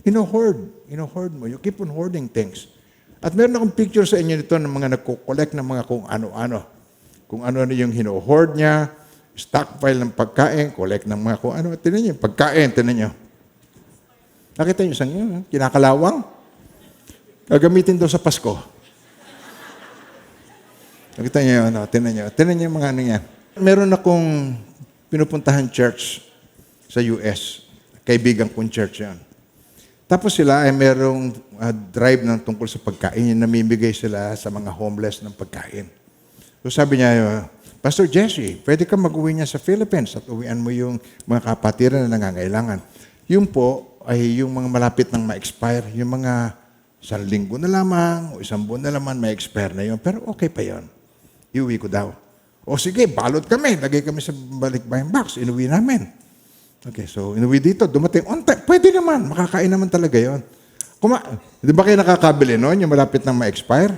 ino-hoard mo. You keep on hoarding things. At meron akong picture sa inyo nito ng mga nagko-collect ng mga kung ano-ano. Kung ano-ano yung hino-hoard niya, stockpile ng pagkain, collect ng mga kung ano. Tinan niyo, pagkain, tinan niyo. Nakita niyo sa inyo, kinakalawang? Gagamitin daw sa Pasko. Nakita niyo, tinan niyo. Tinan niyo yung mga ano yan. Meron akong pinupuntahan church sa US. Kaibigan kong church yan. Tapos sila ay merong drive ng tungkol sa pagkain. Yung namimigay sila sa mga homeless ng pagkain. So sabi niya, Pastor Jesse, pwede ka mag-uwi niya sa Philippines at uwian mo yung mga kapatiran na nangangailangan. Yun po ay yung mga malapit nang ma-expire. Yung mga 1 linggo na lamang o 1 buwan na lamang ma-expire na yun. Pero okay pa yun. Iuwi ko daw. O sige, balot kami. Lagay kami sa balikbayang box. Inuwi namin. Okay, so inuwi dito. Dumating on time. Pwede naman. Makakain naman talaga yun. Di ba kayo nakakabili noon? Yung malapit nang ma-expire?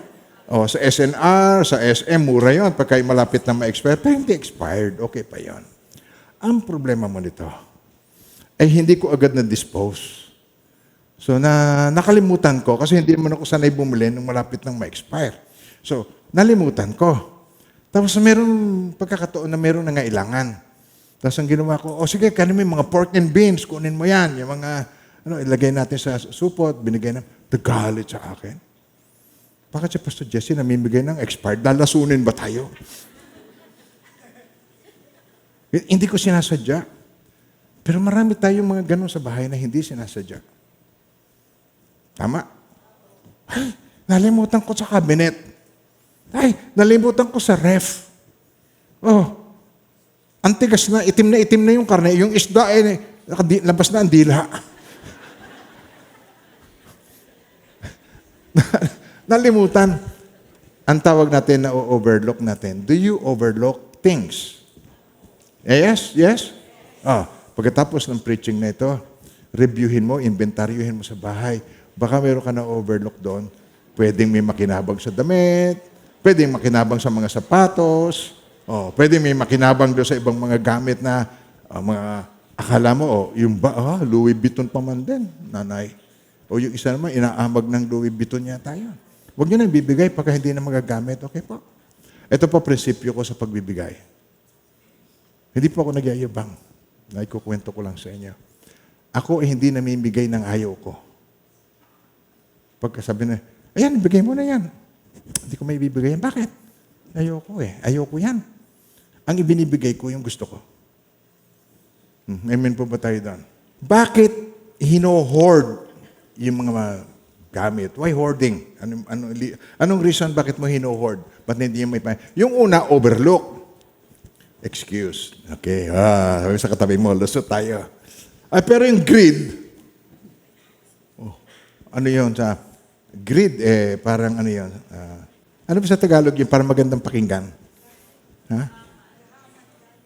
O, sa SNR, sa SM, mura yun. Pagka malapit na ma-expire, pero hindi expired. Okay pa yon. Ang problema mo nito, ay hindi ko agad na-dispose. So, nakalimutan ko kasi hindi naman ako sanay bumili nung malapit nang ma-expire. So, nalimutan ko. Tapos meron pagkakataon na meron nangailangan. Tapos ang ginawa ko, sige, kanin mo yung mga pork and beans, kunin mo yan. Yung mga, ilagay natin sa supot, binigay na, nagalit sa akin. Bakit si Pastor Jesse namimigay ng expired? Lalasunin ba tayo? Hindi ko sinasadya. Pero marami tayong mga ganun sa bahay na hindi sinasadya. Tama? Ay, nalimutan ko sa cabinet. Ay, nalimutan ko sa ref. Oh, ang tigas na itim na yung karne. Yung isda, labas na ang dila. Nalimutan. Ang tawag natin na overlook natin. Do you overlook things? Yes? Yes? Pagkatapos ng preaching na ito, reviewin mo, inventaryuhin mo sa bahay. Baka meron ka na overlook doon. Pwedeng may makinabang sa damit, pwedeng makinabang sa mga sapatos, pwedeng may makinabang doon sa ibang mga gamit na mga akala mo, yung Louis Vuitton pa man din, nanay. O yung isa naman, inaamag ng Louis Vuitton yata yun. Huwag nyo nang bibigay pagka hindi na magagamit. Okay po? Ito po prinsipyo ko sa pagbibigay. Hindi po ako nagyayabang. Naikukwento ko lang sa inyo. Ako ay hindi namimigay ng ayaw ko. Pagkasabi na, ayan, bigay mo na yan. Hindi ko may bibigay yan. Bakit? Ayoko eh. Ayoko yan. Ang ibinibigay ko, yung gusto ko. Amen po ba tayo doon? Bakit hino-hoard yung mga gamit? Why hoarding? Anong reason bakit mo hino-hoard? Ba't hindi mo may... Yung una, overlook. Excuse. Okay. Sabi sa katabi mo, lusot tayo. Pero yung greed, ano yun sa... Greed, parang ano yun? Ano ba sa Tagalog yung parang magandang pakinggan? Ha?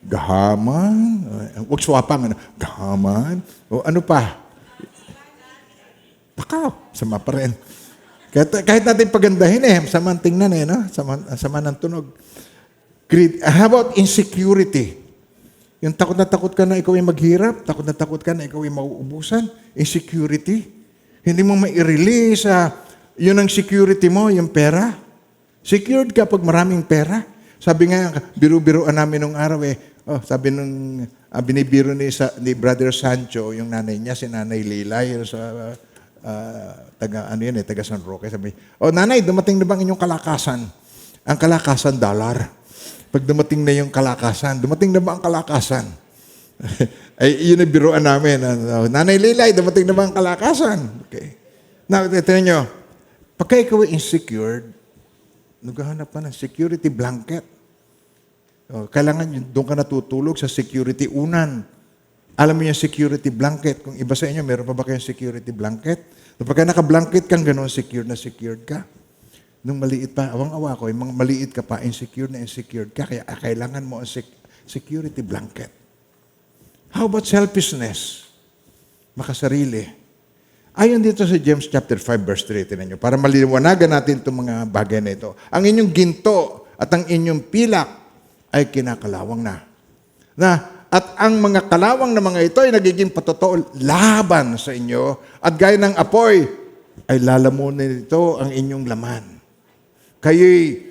Gahaman? Huwag swapang. Gahaman? O ano pa? Takaw. Sama pa rin. Kahit natin pagandahin samang tingnan no? Sama ng tunog. Greed. How about insecurity? Yung takot na takot ka na ikaw ay maghirap, takot na takot ka na ikaw ay mauubusan. Insecurity. Hindi mo mai-release yun ang security mo, yung pera. Secured ka pag maraming pera. Sabi nga, biru-biruan namin nung araw sabi nung binibiro ni Brother Sancho, yung nanay niya, si Nanay Lilay, sa taga San Roque. Sabi, nanay, dumating na bang inyong kalakasan? Ang kalakasan, dollar. Pag dumating na yung kalakasan, dumating na ba ang kalakasan? Ay, yun ang biruan namin. Nanay Lilay, dumating na ba ang kalakasan? Okay. Now, tignan nyo, pagka ikaw ay insecure, naghahanap ka ng security blanket. Kailangan doon ka natutulog sa security unan. Alam mo yung security blanket. Kung iba sa inyo, meron pa ba kayong security blanket? Pagka naka-blanket kang gano'n, secured na secured ka. Nung maliit pa, awang-awa ko, yung mga maliit ka pa, insecure na insecure ka, kaya kailangan mo ang security blanket. How about selfishness? Makasarili. Ayon dito sa James chapter 5 verse 3, tinan nyo, para maliwanagan natin itong mga bagay na ito. Ang inyong ginto at ang inyong pilak ay kinakalawang na. At ang mga kalawang na mga ito ay nagiging patotoo laban sa inyo at gaya ng apoy ay lalamunin nito ang inyong laman. Kayo'y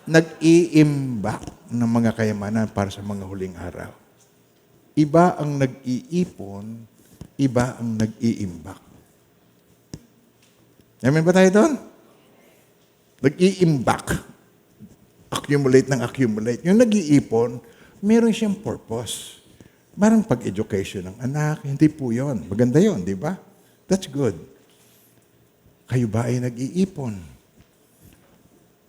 nag-iimbak ng mga kayamanan para sa mga huling araw. Iba ang nag-iipon, iba ang nag-iimbak. Amen ba tayo doon? Nag-iimbak. Accumulate ng accumulate. Yung nag-iipon, meron siyang purpose. Parang pag-education ng anak, hindi po yun. Maganda yun, di ba? That's good. Kayo ba ay nag-iipon?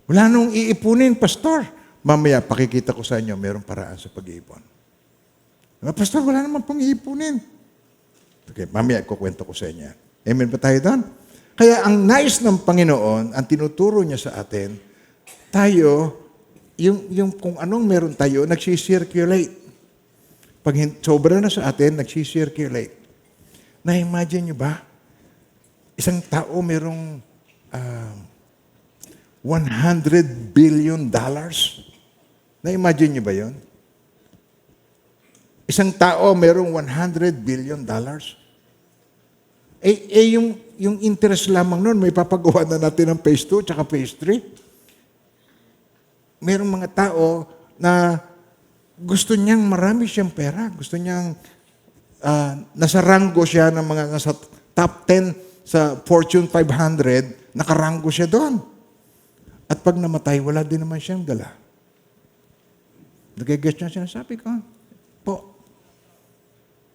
Wala nung iipunin, pastor. Mamaya, pakikita ko sa inyo, mayroong paraan sa pag-iipon. Pastor, wala naman pang iipunin. Okay, mamaya, kukwento ko sa inyo. Amen ba tayo doon? Kaya ang nais ng Panginoon, ang tinuturo niya sa atin, tayo, yung kung anong meron tayo, nagsisirculate. Pag sobra na sa atin, nagsisirculate. Na-imagine nyo ba? Isang tao merong $100 billion. Na-imagine niyo ba yun? Isang tao merong $100 billion. Yung interest lamang nun, may papagawa na natin ng phase 2 tsaka phase 3. Merong mga tao na gusto niyang marami siyang pera. Gusto niyang nasa ranggo siya ng mga nasa top 10 sa Fortune 500, nakaranggo siya doon. At pag namatay, wala din naman siyang dala. Nag-guess niya sinasabi ko, po,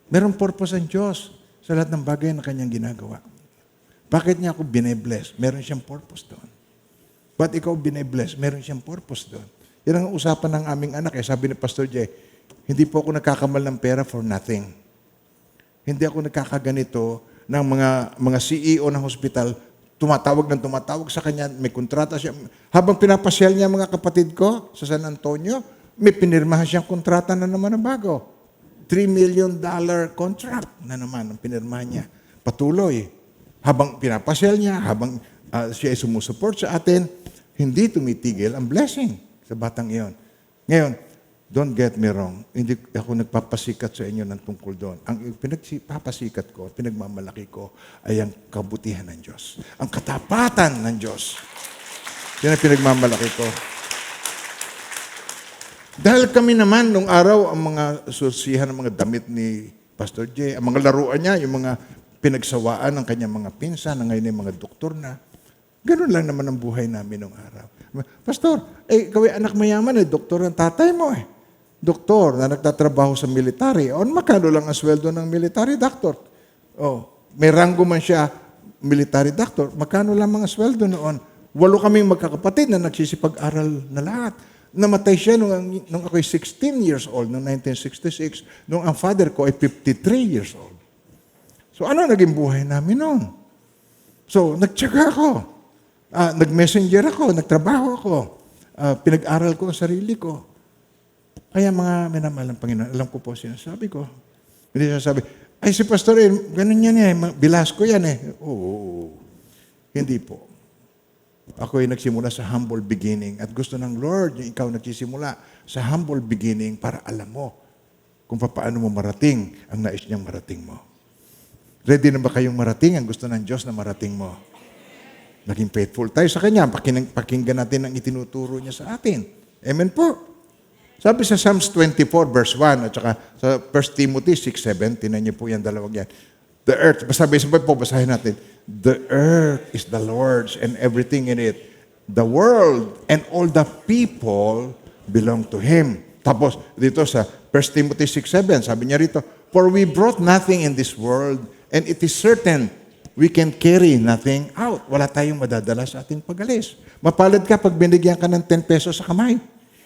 merong purpose ang Diyos sa lahat ng bagay na kanyang ginagawa. Bakit niya ako bine-bless? Meron siyang purpose doon. Ba't ikaw bine-bless? Meron siyang purpose doon. Yan ang usapan ng aming anak. Sabi ni Pastor Jay, hindi po ako nagkakamal ng pera for nothing. Hindi ako nagkakaganito ng mga CEO ng hospital, tumatawag sa kanya, may kontrata siya. Habang pinapasyal niya mga kapatid ko sa San Antonio, may pinirmahan siyang kontrata na naman na bago. $3 million contract na naman ang pinirmahan niya. Patuloy. Habang pinapasyal niya, habang siya ay sumusuport sa atin, hindi tumitigil ang blessing sa batang iyon. Ngayon, don't get me wrong, hindi ako nagpapasikat sa inyo ng tungkol doon. Ang pinagpapasikat ko, pinagmamalaki ko, ay ang kabutihan ng Diyos. Ang katapatan ng Diyos. Yan ang pinagmamalaki ko. Dahil kami naman, nung araw, ang mga susihan ng mga damit ni Pastor J, ang mga laruan niya, yung mga pinagsawaan ng kanyang mga pinsan, na ngayon ay mga doktor na, ganun lang naman ang buhay namin nung araw. Pastor, ikaw ay anak mayaman, doktor ang tatay mo eh. Doktor na nagtatrabaho sa military. O, magkano lang ang sweldo ng military doctor? O, may ranggo man siya, military doctor. Magkano lang mga sweldo noon? 8 kaming magkakapatid na nagsisipag-aral na lahat. Namatay siya nung ako ay 16 years old, noong 1966, nung ang father ko ay 53 years old. So, ano naging buhay namin noon? So, nagtyaga ako. Nag-messenger ako, nagtrabaho ako. Pinag-aral ko ang sarili ko. Kaya mga minamahal ng Panginoon, alam ko po sinasabi ko. Hindi sinasabi, ay si Pastor, ganun yan eh, bilas ko yan eh. Oo, hindi po. Ako ay nagsimula sa humble beginning at gusto ng Lord yung ikaw nagsisimula sa humble beginning para alam mo kung paano mo marating ang nais niyang marating mo. Ready na ba kayong marating ang gusto ng Diyos na marating mo? Naging faithful tayo sa Kanya. Pakinggan natin ang itinuturo niya sa atin. Amen po. Sabi sa Psalms 24 verse 1 at saka sa 1 Timothy 6:7, tinan niyo po yan, dalawang yan. The earth, sabay-sabay po, basahin natin. The earth is the Lord's and everything in it. The world and all the people belong to Him. Tapos dito sa 1 Timothy 6:7, sabi niya rito, for we brought nothing in this world and it is certain we can carry nothing out. Wala tayong madadala sa ating pag-alis. Mapalad ka pag binigyan ka ng 10 pesos sa kamay.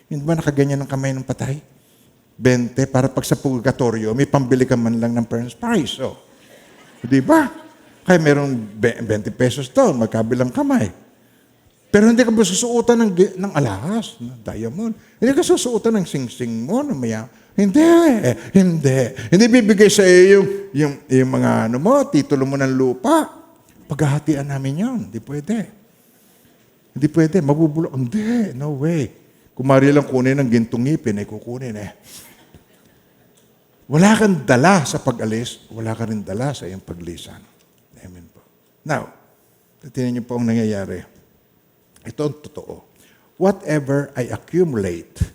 Hindi ba nakaganyan ng kamay ng patay? 20, para pag sa purgatorio, may pambili ka man lang ng parents' price. So, di ba? Kaya merong 20 pesos doon, magkabilang kamay. Pero hindi ka ba susuotan ng alahas, ng diamond? Hindi ka susuotan ng sing-sing mo, Hindi. Hindi bibigay sa iyo yung mga titulo mo ng lupa. Paghahatian namin yun. Hindi pwede. Mabubulok. Hindi. No way. Kumari lang kunin ng gintong ngipin, ay kukunin eh. Wala kang dala sa pag-alis, wala ka rin dala sa iyong paglisan. Amen po. Now, tingnan niyo po ang nangyayari. Ito ang totoo. Whatever I accumulate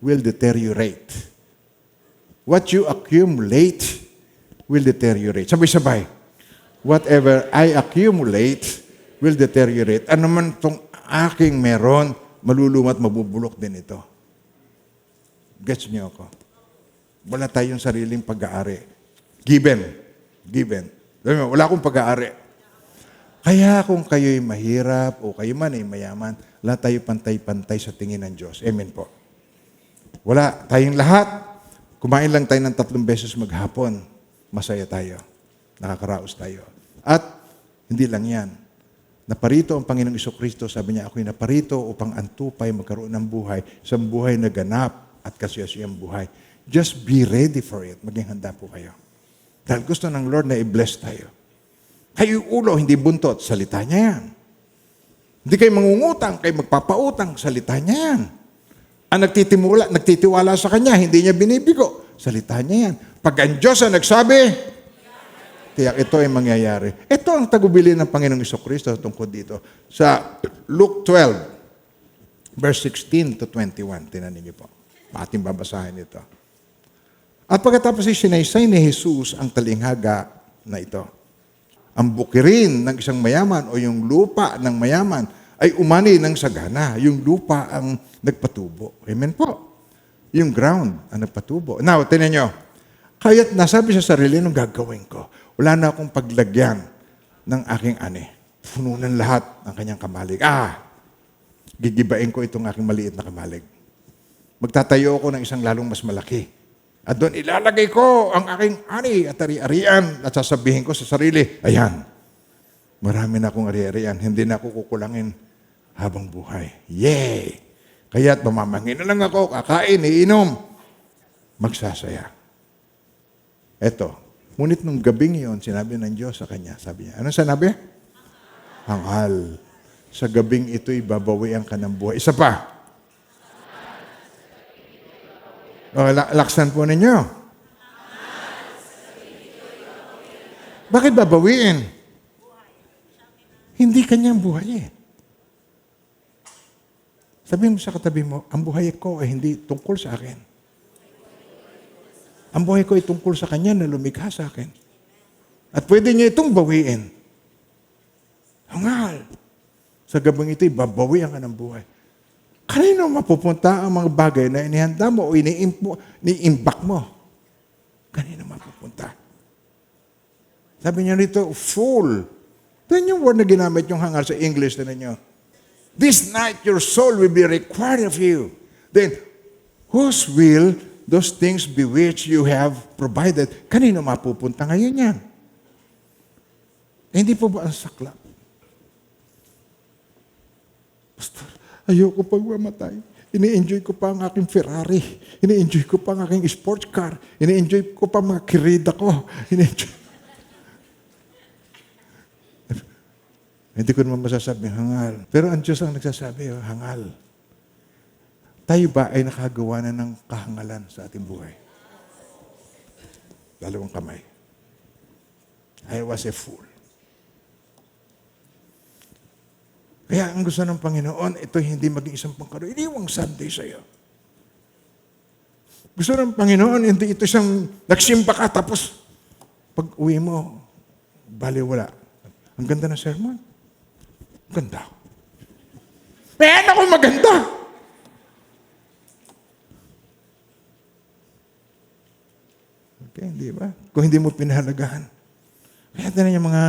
will deteriorate. What you accumulate will deteriorate. Sabay-sabay. Whatever I accumulate will deteriorate. Ano man itong aking meron, maluluma at mabubulok din ito. Gets niyo ako? Wala tayong sariling pag-aari. Given. Wala akong pag-aari. Kaya kung kayo'y mahirap o kayo man ay mayaman, lahat tayo pantay-pantay sa tingin ng Diyos. Amen po. Wala. Tayong lahat, kumain lang tayo ng 3 beses maghapon, masaya tayo. Nakakaraos tayo. At hindi lang yan. Naparito ang Panginoong Jesucristo, sabi niya, ako'y naparito upang ang tupay magkaroon ng buhay, isang buhay na ganap at kasiyasiyang buhay. Just be ready for it. Maging handa po kayo. Dahil gusto ng Lord na i-bless tayo. Kayo ulo, hindi buntot. Salita niya yan. Hindi kayo mangungutang, kayo magpapautang. Salita niya yan. Ang nagtitiwala sa Kanya, hindi niya binibigo. Salita niya yan. Pag ang Diyos ang nagsabi, tiyak ito ay mangyayari. Ito ang tagubili ng Panginoong Jesucristo tungkol dito. Sa Luke 12, verse 16 to 21. Tinan niyo po. Ating babasahin ito. At pagkatapos sinaysay ni Jesus ang talinghaga na ito. Ang bukirin ng isang mayaman o yung lupa ng mayaman ay umani ng sagana. Yung lupa ang nagpatubo. Amen po. Yung ground ang nagpatubo. Now, tinan nyo. Kaya't nasabi sa sarili nung gagawin ko. Wala na akong paglagyan ng aking ani. Puno ng lahat ang kanyang kamalig. Gigibain ko itong aking maliit na kamalig. Magtatayo ako ng isang lalong mas malaki. At doon ilalagay ko ang aking ani at ari-arian at sasabihin ko sa sarili, ayan, marami na akong ari-arian, hindi na ako kukulangin habang buhay. Yay! Kaya't mamamangin na lang ako, kakain, iinom, magsasaya. Eto, ngunit nung gabing iyon, sinabi ng Diyos sa kanya, sabi niya, ano sinabi? Hangal. Sa gabing ito'y babawian ka ng buhay. Isa pa. Laksan po ninyo. Bakit babawiin? Hindi kanyang buhay eh. Sabihin mo sa katabi mo, ang buhay ko ay hindi tungkol sa akin. Ang buhay ko ay tungkol sa Kanya na lumikha sa akin. At pwede niya itong bawiin. Hangal. Sa gabing ito'y babawian ka ng buhay. Kanino mapupunta ang mga bagay na inihanda mo o iniimbak mo? Kanino mapupunta? Sabi niya rito, fool. Then yung word na ginamit yung hangal sa English na ninyo. This night your soul will be required of you. Then, whose will those things be which you have provided? Kanino mapupunta ngayon yan? Hindi po ba ang sakla? Pastor, ayoko pag mamatay. Ini-enjoy ko pa ang aking Ferrari. Ini-enjoy ko pa ang aking sports car. Ini-enjoy ko pa mga kirida ko. Hindi ko naman masasabing hangal. Pero ang Diyos ang nagsasabi, hangal. Tayo ba ay nakagawa na ng kahangalan sa ating buhay? Dalawang kamay. I was a fool. Kaya ang gusto ng Panginoon, ito hindi maging isang pangkaraniwang Sunday sa iyo. Gusto ng Panginoon, hindi ito isang nagsimba ka, tapos pag uwi mo, baliwala. Ang ganda ng sermon. Ganda. Ako maganda. Okay, di ba? Kung hindi mo pinahalagahan. Kaya tinan niyo mga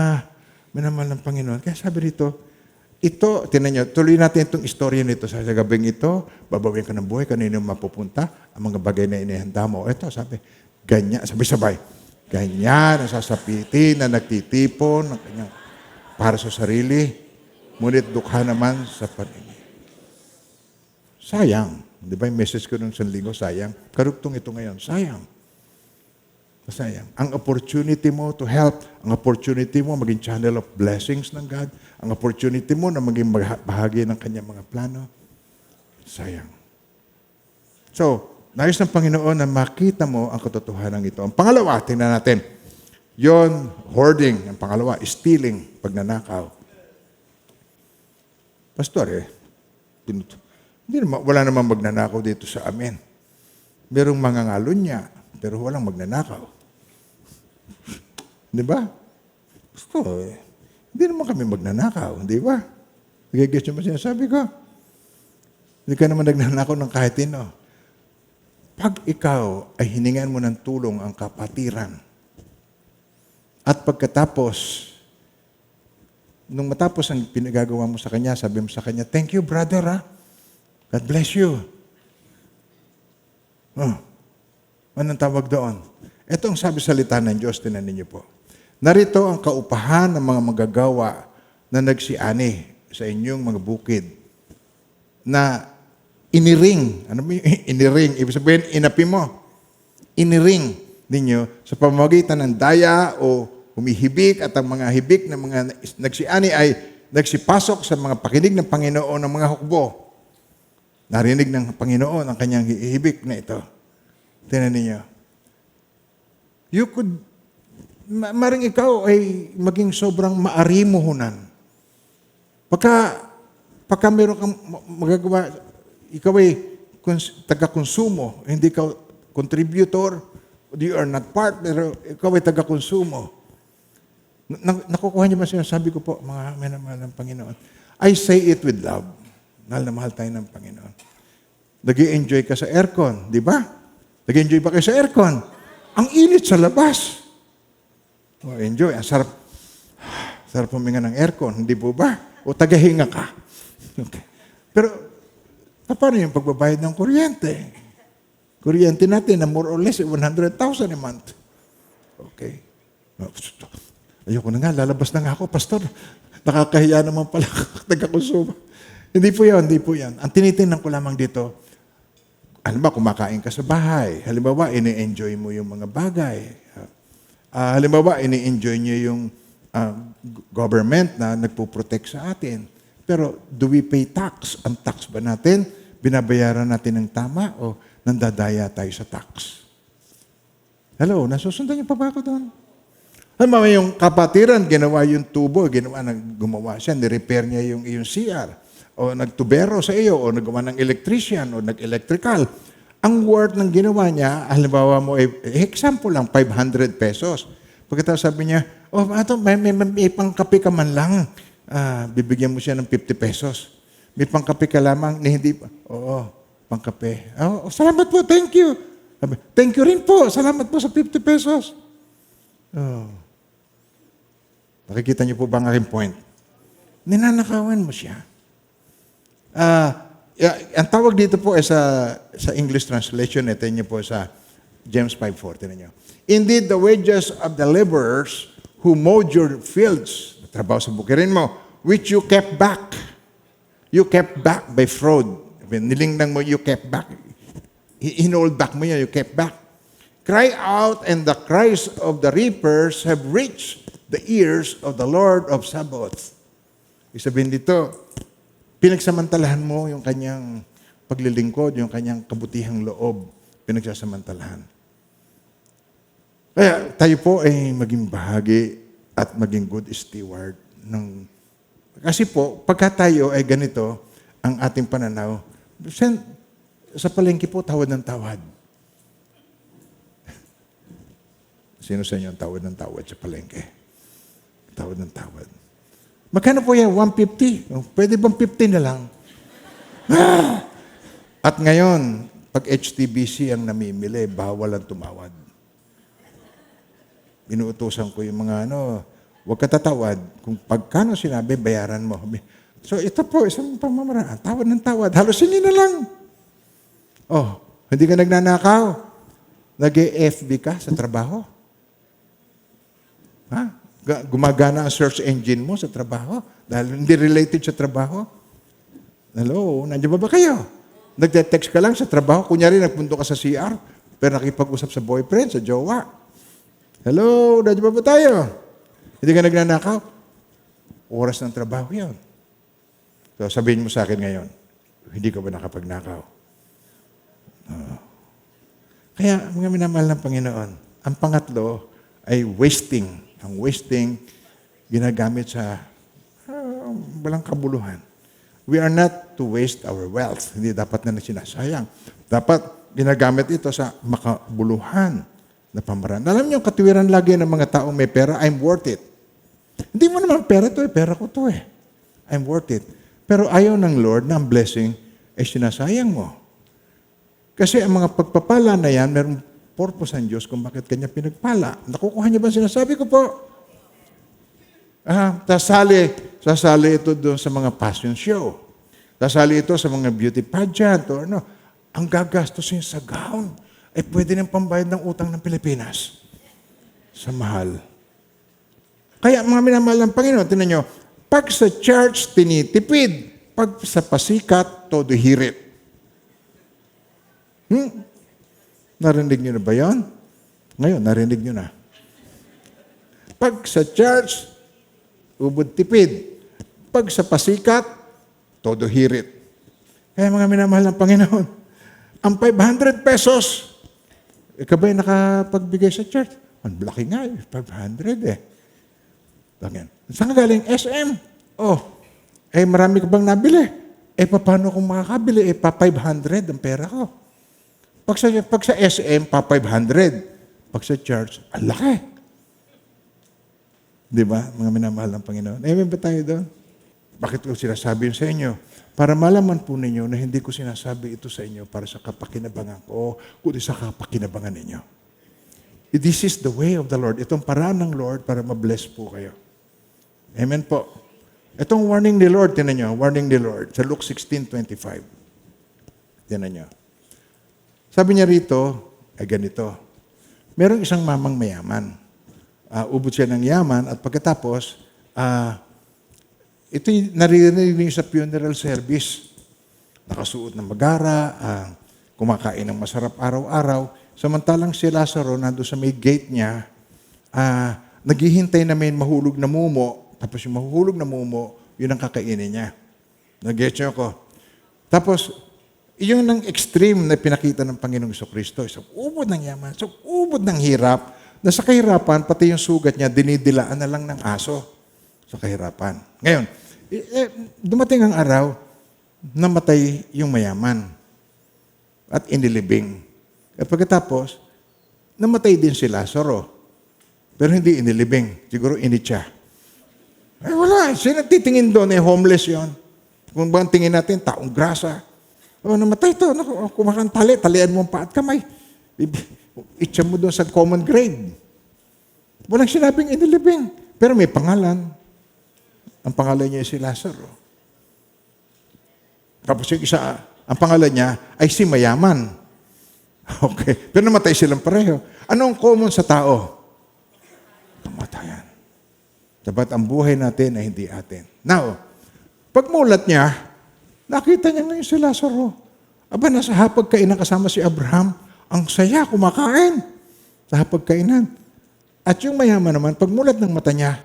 minamahal ng Panginoon. Kaya sabi rito, ito, tinan niyo, tuloy natin itong istorya nito. Sa gabing ito, babawin ka ng buhay, kanino mapupunta, ang mga bagay na inihanda mo. Ito, sabi, ganyan, sabay-sabay. Ganyan, ang sasapitin na nagtitipon ng kanyang para sa sarili, ngunit dukha naman sa paningin. Sayang. Di ba yung message ko nung sanlinggo, sayang? Karugtong ito ngayon, sayang. Sayang. Ang opportunity mo to help, ang opportunity mo maging channel of blessings ng God, ang opportunity mo na maging bahagi ng kanyang mga plano, sayang. So, nais ng Panginoon na makita mo ang katotohanan ito. Ang pangalawa, tingnan natin, yon hoarding. Ang pangalawa, stealing, pagnanakaw. Pastor, wala namang magnanakaw dito sa amin. Merong mangangalon niya, pero walang magnanakaw. Di ba? Pastor, hindi naman kami magnanakaw, di ba? Nagigets nyo ba sinasabi ko? Hindi ka naman nagnanakaw ng kahit sino. Pag ikaw ay hiningan mo ng tulong ang kapatiran, at pagkatapos, nung matapos ang pinagagawa mo sa kanya, sabi mo sa kanya, thank you, brother, ha? God bless you. Anong tawag doon? Ito ang sabi salita ng Diyos, tinan ninyo po. Narito ang kaupahan ng mga magagawa na nagsiani sa inyong mga bukid na iniring. Ano mo yung iniring? Ibig sabihin, inapi mo. Iniring ninyo sa pamamagitan ng daya o humihibik at ang mga hibik ng mga nagsiani ay nagsipasok sa mga pakinig ng Panginoon ng mga hukbo. Narinig ng Panginoon ang kanyang hihibik na ito. Tingnan ninyo. You could, maring ikaw ay maging sobrang maarimuhunan. Pagka meron kang magagawa, ikaw ay taga-konsumo, hindi ka contributor, you are not part, pero ikaw ay taga-konsumo. Nakukuha niyo ba sinasabi ko po, mga minamahal ng Panginoon? I say it with love. Mahal na mahal tayo ng Panginoon. Nag-i-enjoy ka sa aircon, di ba? Nag-i-enjoy ba kayo sa aircon? Ang init sa labas. Oh, enjoy. Ang sarap. Sarap huminga ng aircon, hindi po ba? O tagahinga ka. Okay. Pero, paano yung pagbabayad ng kuryente? Kuryente natin na more or less 100,000 a month. Okay. Ayoko na nga, lalabas na nga ako, Pastor. Nakakahiya naman pala taga-konsumo. Hindi po yan. Ang tinitingnan ko lamang dito, halimbawa, kumakain ka sa bahay. Halimbawa, ini-enjoy mo yung mga bagay. Halimbawa, ini-enjoy nyo yung government na nagpo-protect sa atin. Pero, do we pay tax? Ang tax ba natin, binabayaran natin ng tama o nandadaya tayo sa tax? Hello, nasusundan niyo pa ba ako doon? Halimbawa, yung kapatiran, ginawa yung tubo, gumawa siya, nirepair niya yung iyong CR. O nagtubero sa iyo, o nagawa ng electrician, o nag-electrical. Ang worth ng ginawa niya, halimbawa mo, example lang, 500 pesos. Pagkatapos sabi niya, may pangkape ka man lang. Bibigyan mo siya ng 50 pesos. May pangkape ka lamang, hindi pa. Oo, pangkape. Salamat po, thank you. Sabi, thank you rin po, salamat po sa 50 pesos. Nakikita niyo po ba ang aking point? Ninanakawan mo siya. Ang tawag dito po ay sa English translation, ito niyo po sa James 5:4. Niyo. Indeed, the wages of the laborers who mowed your fields, trabaho sa bukirin mo, which you kept back. You kept back by fraud. Nilingnan mo, you kept back. Hinold back mo yan, you kept back. Cry out, and the cries of the reapers have reached the ears of the Lord of Sabaoth. Isabihin dito, pinagsamantalahan mo yung kanyang paglilingkod, yung kanyang kabutihang loob, pinagsasamantalahan. Kaya tayo po ay maging bahagi at maging good steward ng... Kasi po, pagka tayo ay ganito, ang ating pananaw, sa palengke po, tawad ng tawad. Sino sa inyo ang tawad ng tawad sa palengke? Tawad ng tawad. Magkano po yan? 150? Pwede bang 50 na lang? At ngayon, pag HTBC ang namimili, bawal ang tumawad. Inuutosan ko yung mga huwag ka tatawad. Kung pagkano sinabi, bayaran mo. So ito po, isang pamamaraan. Tawad ng tawad. Halos hindi na lang. Hindi ka nagnanakaw. Nag-FB ka sa trabaho. Gumagana ang search engine mo sa trabaho dahil hindi related sa trabaho. Hello, nandiyan ba kayo? Nagte-text ka lang sa trabaho, kunyari nagpunto ka sa CR, pero nakipag-usap sa boyfriend, sa jowa. Hello, nandiyan ba tayo? Hindi ka nagnanakaw? Oras ng trabaho yun. So sabihin mo sa akin ngayon, hindi ka ba nakapagnakaw? Kaya, mga minamahal ng Panginoon, ang pangatlo ay wasting. Ang wasting, ginagamit sa walang kabuluhan. We are not to waste our wealth. Hindi dapat na sinasayang. Dapat ginagamit ito sa makabuluhan na pamaraan. Alam niyo, katiwiran lagi ng mga taong may pera, I'm worth it. Hindi mo naman pera to pera ko to I'm worth it. Pero ayaw ng Lord na ang blessing ay sinasayang mo. Kasi ang mga pagpapala na yan, meron purpose ang Diyos kung bakit kanya pinagpala. Nakukuha niya ba sinasabi ko po? Sasali ito doon sa mga fashion show. Sasali ito sa mga beauty pageant or Ang gagastusin sa gown ay pwede nang pambayad ng utang ng Pilipinas. Sa mahal. Kaya mga minamahal ng Panginoon, tinan nyo, pag sa church, tinitipid. Pag sa pasikat, todo hirit. Narinig nyo na ba yan? Ngayon, narinig nyo na. Pag sa church, ubod tipid. Pag sa pasikat, todo hirit. Kaya mga minamahal ng Panginoon, ang 500 pesos, ikaw ba'y nakapagbigay sa church? Ang laki nga, 500 eh. Bakit? Saan ka galing? SM. Marami ka bang nabili? Paano kung makakabili? Pa 500 ang pera ko. Pag sa SM, pa 500. Pag sa church, ang laki. Di ba, mga minamahal ng Panginoon? Amen ba tayo doon? Bakit ko sinasabi yun sa inyo? Para malaman po ninyo na hindi ko sinasabi ito sa inyo para sa kapakinabangan ko, kundi sa kapakinabangan ninyo. This is the way of the Lord. Itong paraan ng Lord para ma-bless po kayo. Amen po. Itong warning ni Lord, tinan nyo, warning ni Lord, sa Luke 16:25. Tinan nyo. Sabi niya rito, ganito, merong isang mamang mayaman. Ubod siya ng yaman at pagkatapos, ito'y naririnig niyo sa funeral service. Nakasuot ng magara, kumakain ng masarap araw-araw. Samantalang si Lazaro, nandun sa may gate niya, naghihintay na may mahulog na mumo, tapos yung mahulog na mumo, yun ang kakainin niya. Nag-get niyo ako. Tapos, iyon ang extreme na pinakita ng Panginoong Jesucristo. Sa ubod ng yaman, sa ubod ng hirap, na sa kahirapan, pati yung sugat niya, dinidilaan na lang ng aso sa kahirapan. Ngayon, dumating ang araw, namatay yung mayaman at inilibing. At pagkatapos, namatay din si Lazaro. Pero hindi inilibing. Siguro initya. Wala. Sino titingin doon? Homeless yon. Kung ba ang tingin natin, taong grasa. Namatay to. Kumakang talian mo ang paat kamay. Itcha mo doon sa common grave. Walang sinabing inilibing. Pero may pangalan. Ang pangalan niya si Lazaro. Tapos yung isa, ang pangalan niya ay si Mayaman. Okay. Pero namatay silang pareho. Anong common sa tao? Kamatayan. Dapat ang buhay natin ay hindi atin. Now, pagmulat niya, nakita niya ngayon si Lazaro. Nasa hapagkainan kasama si Abraham. Ang saya, kumakain sa hapagkainan. At yung mayaman naman, pagmulat ng mata niya,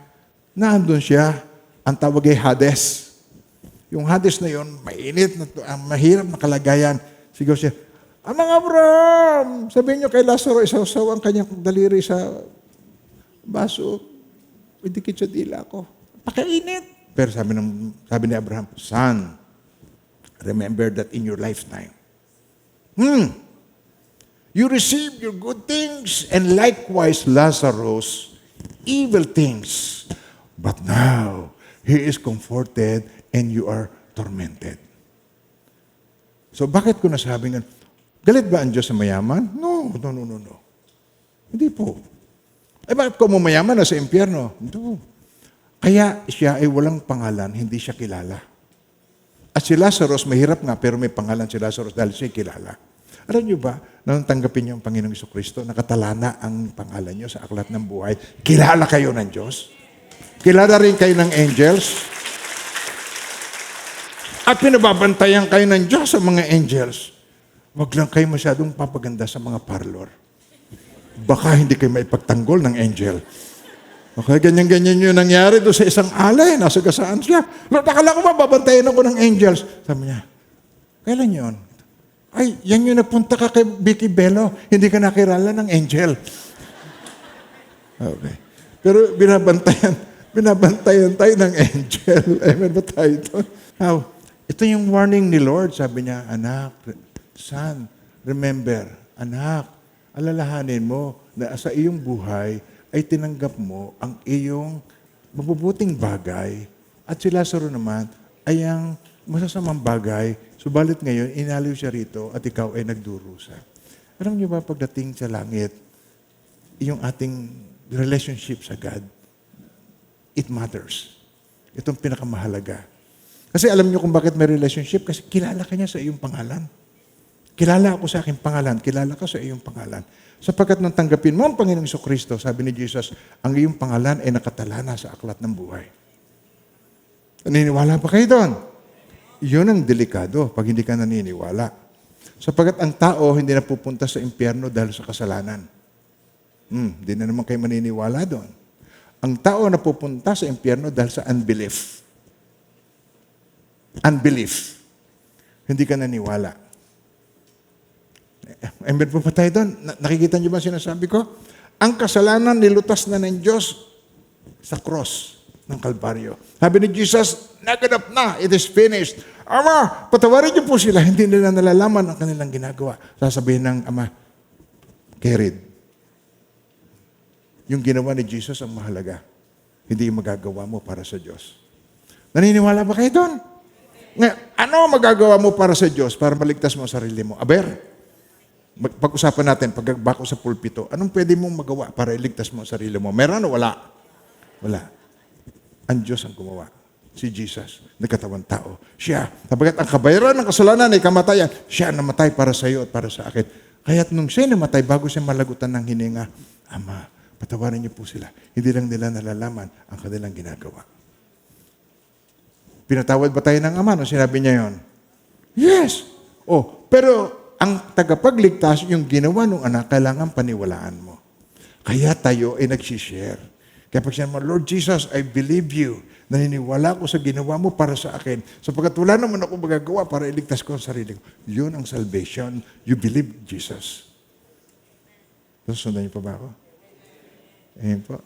naandun siya, ang tawag ay Hades. Yung Hades na yun, mainit, mahirap na kalagayan. Sigaw siya, Amang Abraham, sabihin niyo kay Lazaro, isaw-saw ang kanyang daliri sa baso, idikit sa dila ko. Pakainit. Pero sabi ni Abraham, Son, remember that in your lifetime, you received your good things, and likewise Lazarus evil things. But now, he is comforted and you are tormented. So bakit ko nasabi nga, galit ba ang Diyos sa mayaman? No. Hindi po. Bakit ko mo mayaman na sa impyerno? No. Kaya siya ay walang pangalan, hindi siya kilala. At si Lazarus, mahirap nga, pero may pangalan si Lazarus dahil siya kilala. Alam niyo ba, nang tanggapin niyo ang Panginoong Jesucristo, nakatalana ang pangalan niyo sa aklat ng buhay, kilala kayo ng Diyos? Kilala rin kayo ng angels? At pinababantayan kayo ng Diyos sa mga angels. Huwag lang kayo masyadong papaganda sa mga parlor. Baka hindi kayo maipagtanggol ng angel. Okay, ganyan-ganyan yung nangyari doon sa isang alay. Nasa gasaan siya. Lord, akala ko babantayan ako ng angels. Sabi niya, kailan yun? Ay, yan yung napunta ka kay Vicky Bello. Hindi ka nakilala ng angel. Okay. Pero binabantayan tayo ng angel. Amen ba tayo ito? Now, ito yung warning ni Lord. Sabi niya, anak, son, remember, anak, alalahanin mo na sa iyong buhay ay tinanggap mo ang iyong mabubuting bagay at si Lazaro naman ay ang masasamang bagay. Subalit ngayon, inaliw siya rito at ikaw ay nagdurusa. Alam niyo ba, pagdating sa langit, yung ating relationship sa God, it matters. Itong pinakamahalaga. Kasi alam niyo kung bakit may relationship? Kasi kilala ka niya sa iyong pangalan. Kilala ako sa aking pangalan, kilala ka sa iyong pangalan. Sapagkat nang tanggapin mo ang Panginoong Jesucristo, sabi ni Jesus, ang iyong pangalan ay nakatalana sa aklat ng buhay. Naniniwala ba kayo doon? Yun ang delikado pag hindi ka naniniwala. Sapagkat ang tao hindi na pupunta sa impyerno dahil sa kasalanan. Hindi na naman kayo maniniwala doon. Ang tao na pupunta sa impyerno dahil sa unbelief. Unbelief. Hindi ka naniwala. Amen po ba tayo doon? Nakikita niyo ba sinasabi ko? Ang kasalanan nilutas na ng Diyos sa cross ng Kalbaryo. Sabi ni Jesus, naganap na, it is finished. Ama, patawarin niyo po sila, hindi nila nalalaman ang kanilang ginagawa. Sasabihin ng Ama, carried. Yung ginawa ni Jesus ang mahalaga. Hindi yung magagawa mo para sa Diyos. Naniniwala ba kayo doon? Ano magagawa mo para sa Diyos para maligtas mo ang sarili mo? Aber, pag-usapan natin, pagbako sa pulpito, anong pwede mong magawa para iligtas mo ang sarili mo? Meron o wala? Wala. Ang Diyos ang gumawa. Si Jesus, nagkatawang tao. Siya, sabagat ang kabayaran ng kasalanan ay kamatayan, siya namatay para sa iyo at para sa akin. Kaya't nung siya namatay, bago siya malagutan ng hininga, Ama, patawarin niyo po sila. Hindi lang nila nalalaman ang kanilang ginagawa. Pinatawad ba tayo ng Ama nung sinabi niya yon? Yes! Pero ang tagapagligtas, yung ginawa ng anak, kailangan paniwalaan mo. Kaya tayo ay nagsishare. Kaya pag sinabi mo, Lord Jesus, I believe you. Naniniwala ko sa ginawa mo para sa akin. Sapagkat wala naman ako magagawa para iligtas ko ang sarili ko. Yun ang salvation. You believe Jesus. Sundan niyo pa ba ako? Ayan po.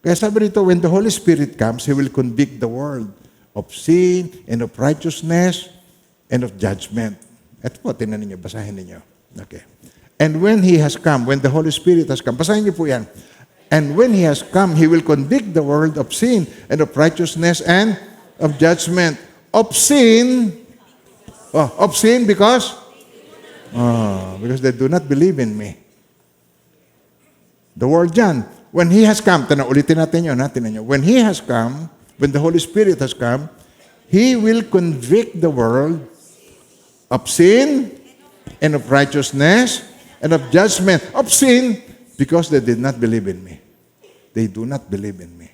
Kaya sabi rito, when the Holy Spirit comes, He will convict the world of sin and of righteousness and of judgment. Ito po, tinan ninyo, basahin ninyo. Okay. And when He has come, when the Holy Spirit has come, basahin niyo po yan. And when He has come, He will convict the world of sin and of righteousness and of judgment. Of sin because they do not believe in me. The word dyan, when He has come, ulitin natin yun, when He has come, when the Holy Spirit has come, He will convict the world of sin and of righteousness and of judgment. Of sin, because they did not believe in me. They do not believe in me.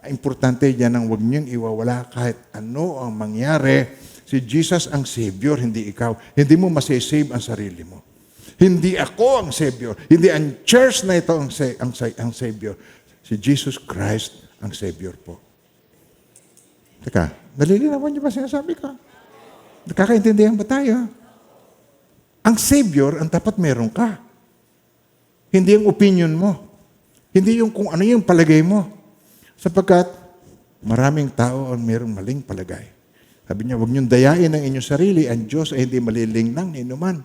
Importante yan ang huwag niyong iwawala kahit ano ang mangyari. Si Jesus ang Savior, hindi ikaw. Hindi mo masasave ang sarili mo. Hindi ako ang Savior. Hindi ang church na ito ang Savior. Si Jesus Christ ang Savior po. Teka, nalilinawan niyo ba sinasabi ko? Nakakaintindihan ba tayo? Ang Savior, ang dapat meron ka. Hindi yung opinion mo. Hindi yung kung ano yung palagay mo. Sapagkat maraming tao ang mayroong maling palagay. Sabi niya, huwag niyong dayain ang inyong sarili. Ang Diyos ay hindi malilinlang ni inuman.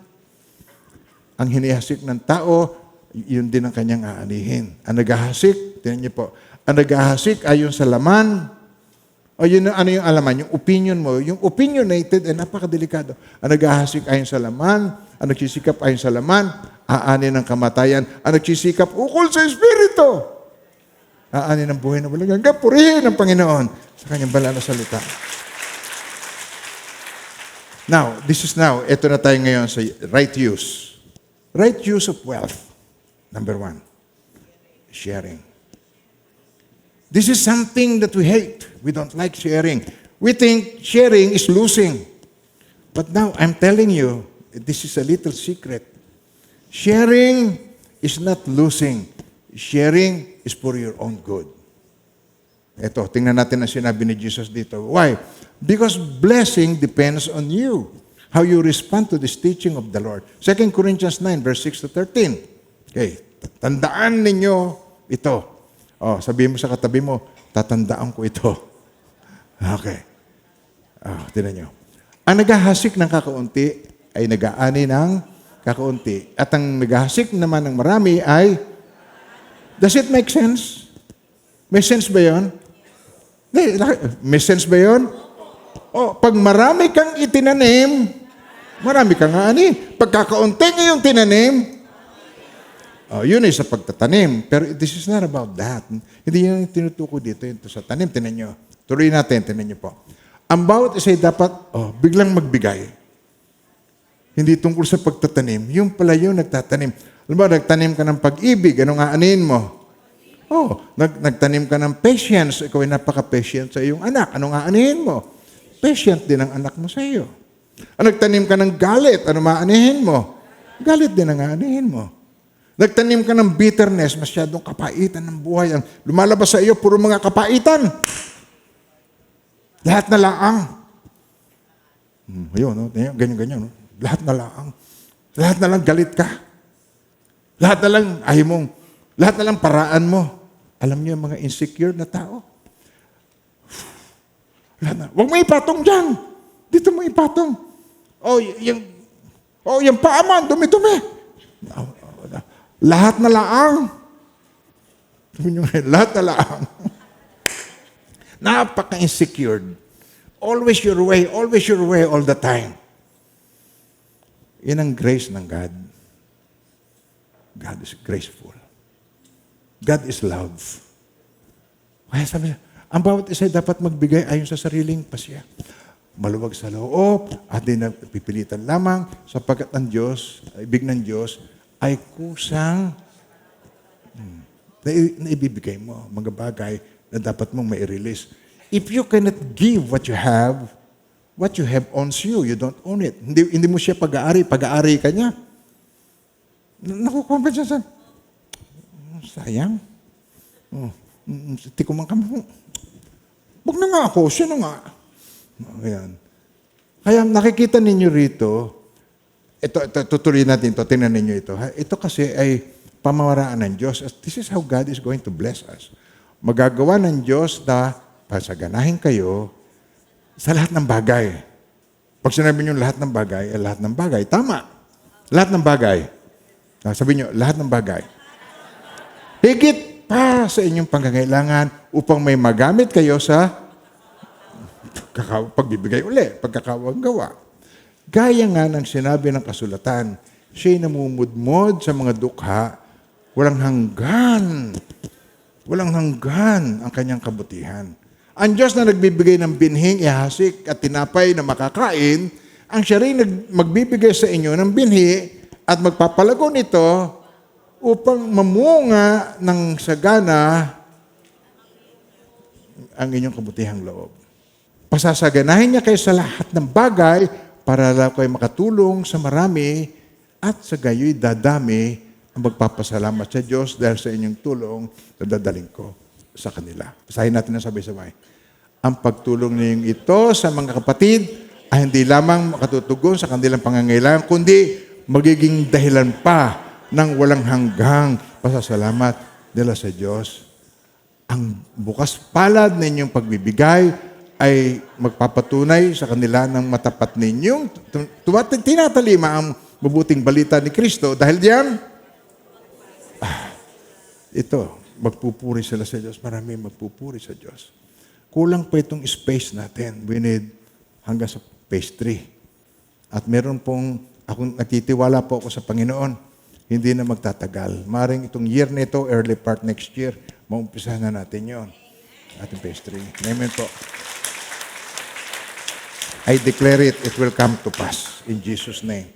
Ang hinihasik ng tao, yun din ang kanyang aanihin. Ang naghahasik, tinan niyo po, ang naghahasik ay yung sa laman. O yun, ano yung alaman? Yung opinion mo. Yung opinionated ay napakadelikado. Ang naghahasik ayon sa laman, ang nagsisikap ayon sa laman, aanin ng kamatayan. Ang nagsisikap ukol sa Espiritu, aanin ng buhay na walang hanggan. Purihin ang Panginoon sa kanyang banal na salita. Now, ito na tayo ngayon sa right use. Right use of wealth. Number 1, sharing. This is something that we hate. We don't like sharing. We think sharing is losing. But now, I'm telling you, this is a little secret. Sharing is not losing. Sharing is for your own good. Ito, tingnan natin ang sinabi ni Jesus dito. Why? Because blessing depends on you. How you respond to this teaching of the Lord. 2 Corinthians 9, verse 6 to 13. Okay, tandaan ninyo ito. Sabihin mo sa katabi mo, tatandaan ko ito. Okay. Tingnan nyo. Ang naghahasik ng kakaunti ay nag-aani ng kakaunti. At ang naghahasik naman ng marami ay, does it make sense? May sense ba yun? May sense ba yun? Pag marami kang itinanim, marami kang aani. Pag kakaunti ngayong tinanim, yun ay sa pagtatanim. Pero this is not about that. Hindi yun yung tinutuko dito. Ito sa tanim, tinan nyo. Tuloy natin, tinan nyo po. Ang bawat isa ay dapat, biglang magbigay. Hindi tungkol sa pagtatanim. Yung pala yung nagtatanim. Alam ba, nagtanim ka ng pag-ibig, anong aanin mo? Nagtanim ka ng patience. Ikaw ay napaka-patient sa iyong anak. Anong aanin mo? Patient din ang anak mo sa iyo. Nagtanim ka ng galit. Anong aanihin mo? Galit din ang aanihin mo. Nagtanim ka ng bitterness, masyadong kapaitan ng buhay. Ang lumalabas sa iyo, puro mga kapaitan. Lahat na laang. Ayun, no? Ganyan. No? Lahat na laang. Lahat na lang galit ka. Lahat na lang ayaw mong, lahat na lang paraan mo. Alam niyo yung mga insecure na tao? Lahat na. Huwag mo ipatong dyan. Dito mo ipatong. Yung paa mo, dumi-dumi. Lahat na laang. Lahat na laang. Napaka-insecure. Always your way all the time. Yan ang grace ng God. God is graceful. God is love. Kaya sabi niya, ang bawat isa dapat magbigay ayon sa sariling pasya. Maluwag sa loob at di napipilitan lamang sapagkat ang Diyos, ibig ng Diyos, ay kusang na ibibigay mo. Mga bagay na dapat mong mai-release. If you cannot give what you have owns you. You don't own it. Hindi mo siya pag-aari ka niya. Nakukuha siya sa, sayang. Tikuman ka mo. Huwag na nga ako, siya na nga. Ayan. Kaya nakikita ninyo rito, ito tutuloy natin ito, tingnan ninyo ito. Ito kasi ay pamamaraan ng Diyos. This is how God is going to bless us. Magagawa ng Diyos na pasaganahin kayo sa lahat ng bagay. Pag sinabi niyo lahat ng bagay, lahat ng bagay. Tama. Lahat ng bagay. Sabi niyo, lahat ng bagay. Higit pa sa inyong pangangailangan upang may magamit kayo sa pagbibigay uli, pagkakawang gawa. Gaya nga ng sinabi ng kasulatan, siya'y namumudmod sa mga dukha, walang hanggan ang kanyang kabutihan. Ang Diyos na nagbibigay ng binhing, ihasik at tinapay na makakain, ang siya rin magbibigay sa inyo ng binhi at magpapalago nito upang mamunga ng sagana ang inyong kabutihang loob. Pasasaganahin niya kayo sa lahat ng bagay para kayo makatulong sa marami at sa gayo'y dadami ang magpapasalamat sa Diyos dahil sa inyong tulong na dadaling ko sa kanila. Basahin natin ang sabay-sabay. Ang pagtulong ninyong ito sa mga kapatid ay hindi lamang makatutugon sa kanilang pangangailangan, kundi magiging dahilan pa ng walang hanggang pasasalamat nila sa Diyos. Ang bukas palad ninyong pagbibigay ay magpapatunay sa kanila ng matapat ninyong tinatalima ang mabuting balita ni Kristo. Dahil diyan, ito, magpupuri sila sa Diyos. Marami magpupuri sa Diyos. Kulang pa itong space natin. We need hanggang sa phase 3. At meron pong, nagtitiwala po ako sa Panginoon, hindi na magtatagal. Maring itong year nito, early part next year, maumpisahan na natin yon. Ating phase 3. Amen po. I declare it, it will come to pass in Jesus' name.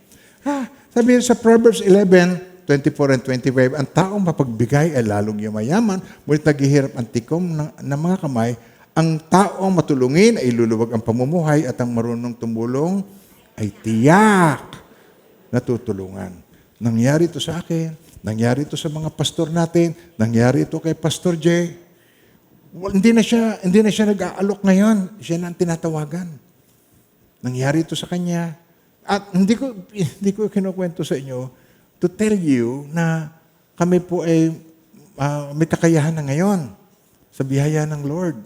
Sabi sa Proverbs 11:24 and 25, ang taong mapagbigay ay lalong yumayaman, ngunit naghihirap ang tikom ng mga kamay. Ang taong matulungin ay luluwag ang pamumuhay at ang marunong tumulong ay tiyak na tutulungan. Nangyari ito sa akin, nangyari ito sa mga pastor natin, nangyari ito kay Pastor J. Hindi na siya nag-aalok ngayon, siya na ang tinatawagan. Nangyari ito sa kanya. At hindi ko kinukwento sa inyo to tell you na kami po ay may kakayahan na ngayon sa biyaya ng Lord.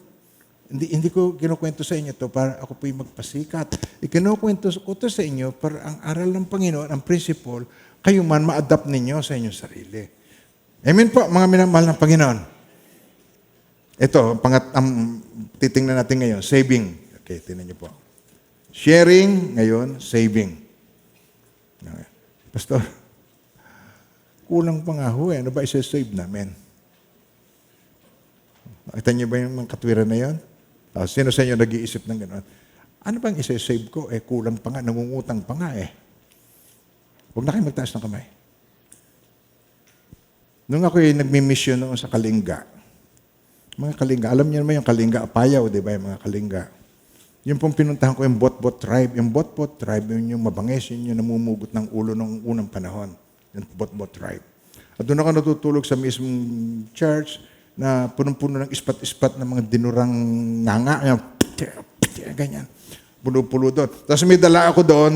Hindi ko kinukwento sa inyo to para ako po'y magpasikat. Ikinukwento ko to sa inyo para ang aral ng Panginoon, ang principle, kayo man ma-adapt ninyo sa inyong sarili. Amen po, mga minamahal ng Panginoon. Ito, titingnan natin ngayon, saving. Okay, tingnan niyo po. Sharing, ngayon, saving. Pastor, kulang pa nga ho eh. Ano ba isa-save namin? Nakita niyo ba yung mga katwiran na yun? Sino sa inyo nag-iisip ng gano'n? Ano bang isa-save ko? Kulang pa nga, nangungutang pa nga eh. Huwag na kayo magtaas ng kamay. Nung ako nagmi-mission noon sa Kalinga, mga Kalinga, alam niyo naman yung Kalinga Apayaw, di ba yung mga Kalinga? Yung pong pinuntahan ko yung Botbot tribe. Yung Botbot tribe, yun yung mabangis, yun yung namumugot ng ulo ng unang panahon. Yung Botbot tribe. At doon ako natutulog sa mismong church na punong-puno ng ispat-ispat ng mga dinurang nganga. ganyan. Pulo-pulo doon. Tapos may dala ako doon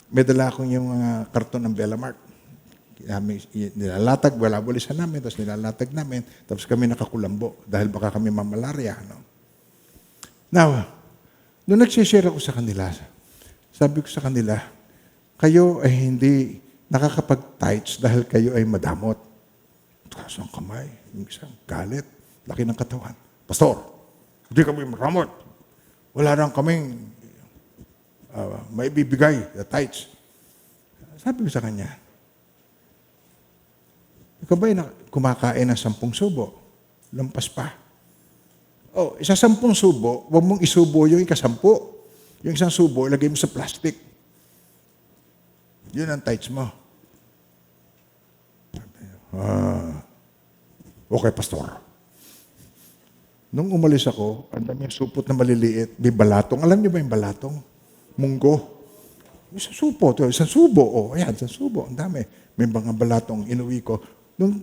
may dala akong yung mga karton ng Bellamark. Nilalatag, wala bulisan namin, tapos nilalatag namin, tapos kami nakakulambo dahil baka kami mamalarya. No? Now, nung nagsishare ako sa kanila, sabi ko sa kanila, kayo ay hindi nakakapag-tights dahil kayo ay madamot. Taas ang kamay, yung isang galit, laki ng katawan. Pastor, hindi kami madamot. Wala nang kaming maibibigay na tights. Sabi ko sa kanya, ikaw ba'y kumakain ng 10 subo? Lampas pa. Isa 10 subo, huwag mong isubo yung ika-10. Yung isang subo, ilagay mo sa plastic. Yun ang tights mo. Okay, pastor. Nung umalis ako, ang dami yung supot na maliliit, may balatong. Alam niyo ba yung balatong? Munggo. Isang supot, isang subo. Ayan, isang subo. Ang dami. May mga balatong inuwi ko. Nung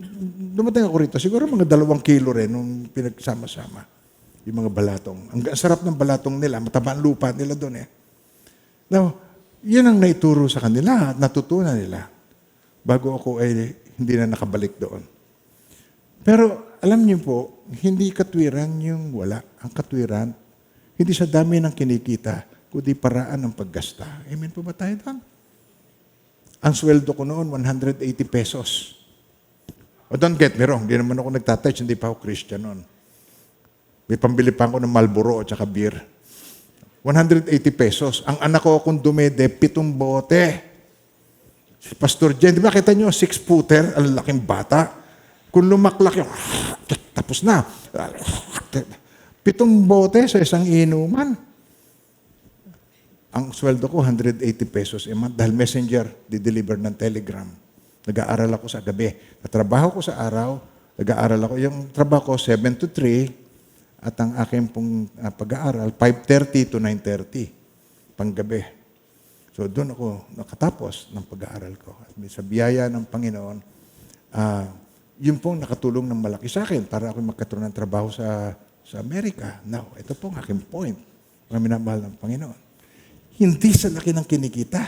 dumating ako rito, siguro mga 2 kilo rin nung pinagsama-sama. Yung mga balatong. Ang sarap ng balatong nila. Mataba ang lupa nila doon eh. Now, yan ang naituro sa kanila at natutunan nila. Bago ako ay hindi na nakabalik doon. Pero alam niyo po, hindi katwiran yung wala. Ang katwiran, hindi sa dami ng kinikita, kundi paraan ng paggasta. Amen po ba tayo doon? Ang sweldo ko noon, 180 pesos. Don't get me wrong, hindi naman ako nagtatouch, hindi pa ako Christian noon. May pambili pa ako ng Marlboro at saka beer. 180 pesos. Ang anak ko kung dumede, 7 bote. Si Pastor Jen, di ba kita nyo, 6-footer, ang laking bata. Kung lumaklak yung, tapos na. 7 bote sa isang inuman. Ang sweldo ko, 180 pesos a month dahil messenger, di-deliver ng telegram. Nag-aaral ako sa gabi. Natrabaho ko sa araw, nag-aaral ako. Yung trabaho ko, 7 to 3, at ang aking pong pag-aaral, 5:30 to 9:30, panggabi. So doon ako nakatapos ng pag-aaral ko. At sa biyaya ng Panginoon, yun pong nakatulong ng malaki sa akin para ako magkatuloy ng trabaho sa Amerika. Now, ito pong aking point. Mga minamahal ng Panginoon. Hindi sa laki ng kinikita,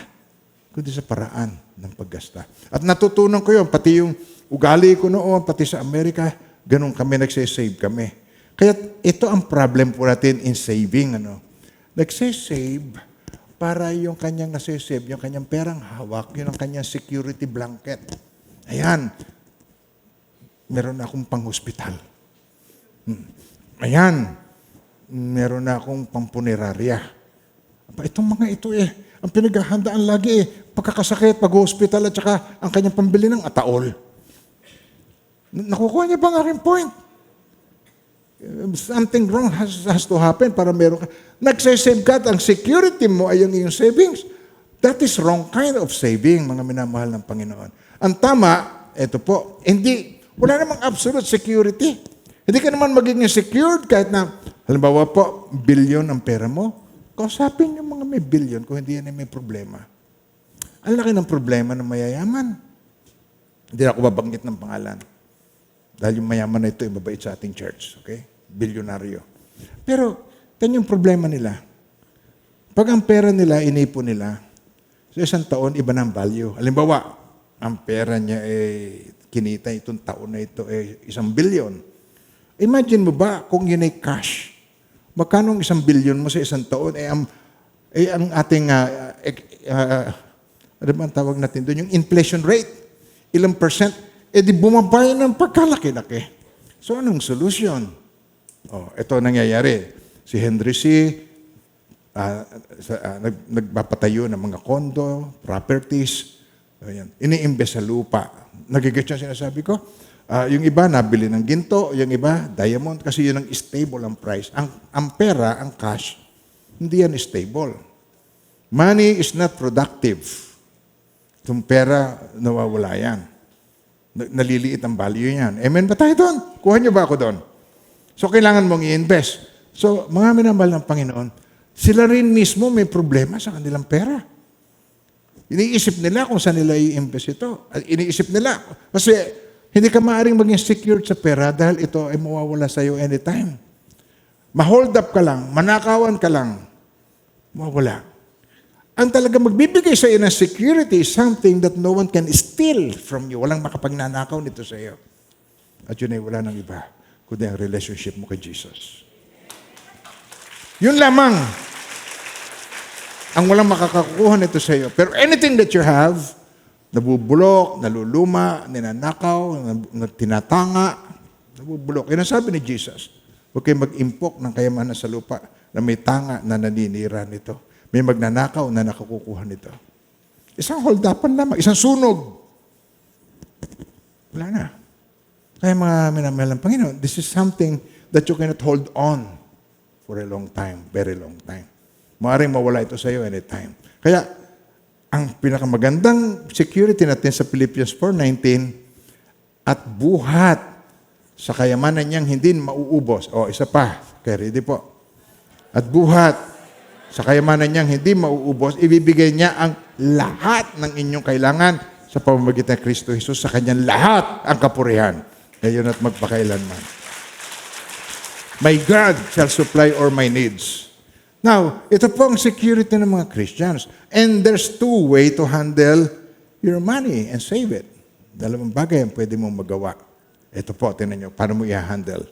kundi sa paraan ng paggasta. At natutunan ko yun, pati yung ugali ko noon, pati sa Amerika, ganun kami, nagsisave kami. Kaya ito ang problem po natin in saving. Nagsisave para yung kanyang nasisave, yung kanyang perang hawak, yun ang kanyang security blanket. Ayan, meron na akong pang-hospital. Ayan, meron na akong pampunerarya. Itong mga ito ang pinaghahandaan lagi pagkakasakit, pag-hospital at saka ang kanyang pambili ng ataol. Nakukuha niya ba ang aking point? Something wrong has to happen para meron ka. Nagsasave ka at ang security mo ay yung iyong savings. That is wrong kind of saving, mga minamahal ng Panginoon. Ang tama, ito po, wala namang absolute security. Hindi ka naman magiging secured kahit na, halimbawa po, billion ang pera mo. Kausapin yung mga may billion kung hindi yan ay may problema. Ang laki ng problema ng mayayaman. Hindi na ako babanggit ng pangalan. Dahil yung mayaman na ito ay mabait sa ating church. Okay? Bilyonaryo. Pero, yan yung problema nila. Pag ang pera nila, inipon nila, sa isang taon, iba na ang value. Halimbawa, ang pera niya kinita itong taon na ito 1 billion. Imagine mo ba kung yun ay cash? Magkano ang 1 billion mo sa isang taon? Ang ating, ano ba ang tawag natin doon? Yung inflation rate. Ilang percent? Di bumabay ng pagkalaki-laki. So, anong solusyon? Ito nangyayari. Si Henry C., nagpapatayo ng mga kondo, properties, iniimbes sa lupa. Nagigit siya sinasabi ko? Yung iba, nabili ng ginto. Yung iba, diamond. Kasi yun ang stable ang price. Ang pera, ang cash, hindi yan stable. Money is not productive. Itong pera, nawawala yan. Naliliit ang value yan. Amen ba tayo doon? Kuha niyo ba ako doon? So, kailangan mong i-invest. So, mga minamahal ng Panginoon, sila rin mismo may problema sa kanilang pera. Iniisip nila kung saan nila i-invest ito. Iniisip nila. Kasi, hindi ka maaaring maging secured sa pera dahil ito ay mawawala sa iyo anytime. ma-hold up ka lang, manakawan ka lang, mawala. Ang talaga magbibigay sa iyo ng security is something that no one can steal from you. Walang makapagnanakaw nito sa iyo. At yun ay wala ng iba, kundi ang relationship mo kay Jesus. Yun lamang ang walang makakakuha nito sa iyo. Pero anything that you have, nabubulok, naluluma, ninanakaw, tinatanga, nabubulok. Yan ang sabi ni Jesus. Huwag kayo mag-impok ng kayamanan sa lupa na may tanga na naninira nito. May magnanakaw na nakakukuha nito. Isang holdapan lamang, isang sunog. Wala na. Kaya mga minamahal ng Panginoon, this is something that you cannot hold on for a long time, very long time. Maaaring mawala ito sa iyo anytime. Kaya, ang pinakamagandang security natin sa Philippians 4:19, at buhat sa kayamanan niyang hindi mauubos. O, isa pa. Kaya ready po. At buhat sa kayamanan niyang hindi mauubos, ibibigay niya ang lahat ng inyong kailangan sa pamamagitan ng Kristo Jesus, sa kanyang lahat ang kapurihan. Ngayon at magpakailanman. My God shall supply all my needs. Now, ito po ang security ng mga Christians. And there's two ways to handle your money and save it. Dalawang bagay ang pwede mong magawa. Ito po, tinan nyo, paano mo i-handle.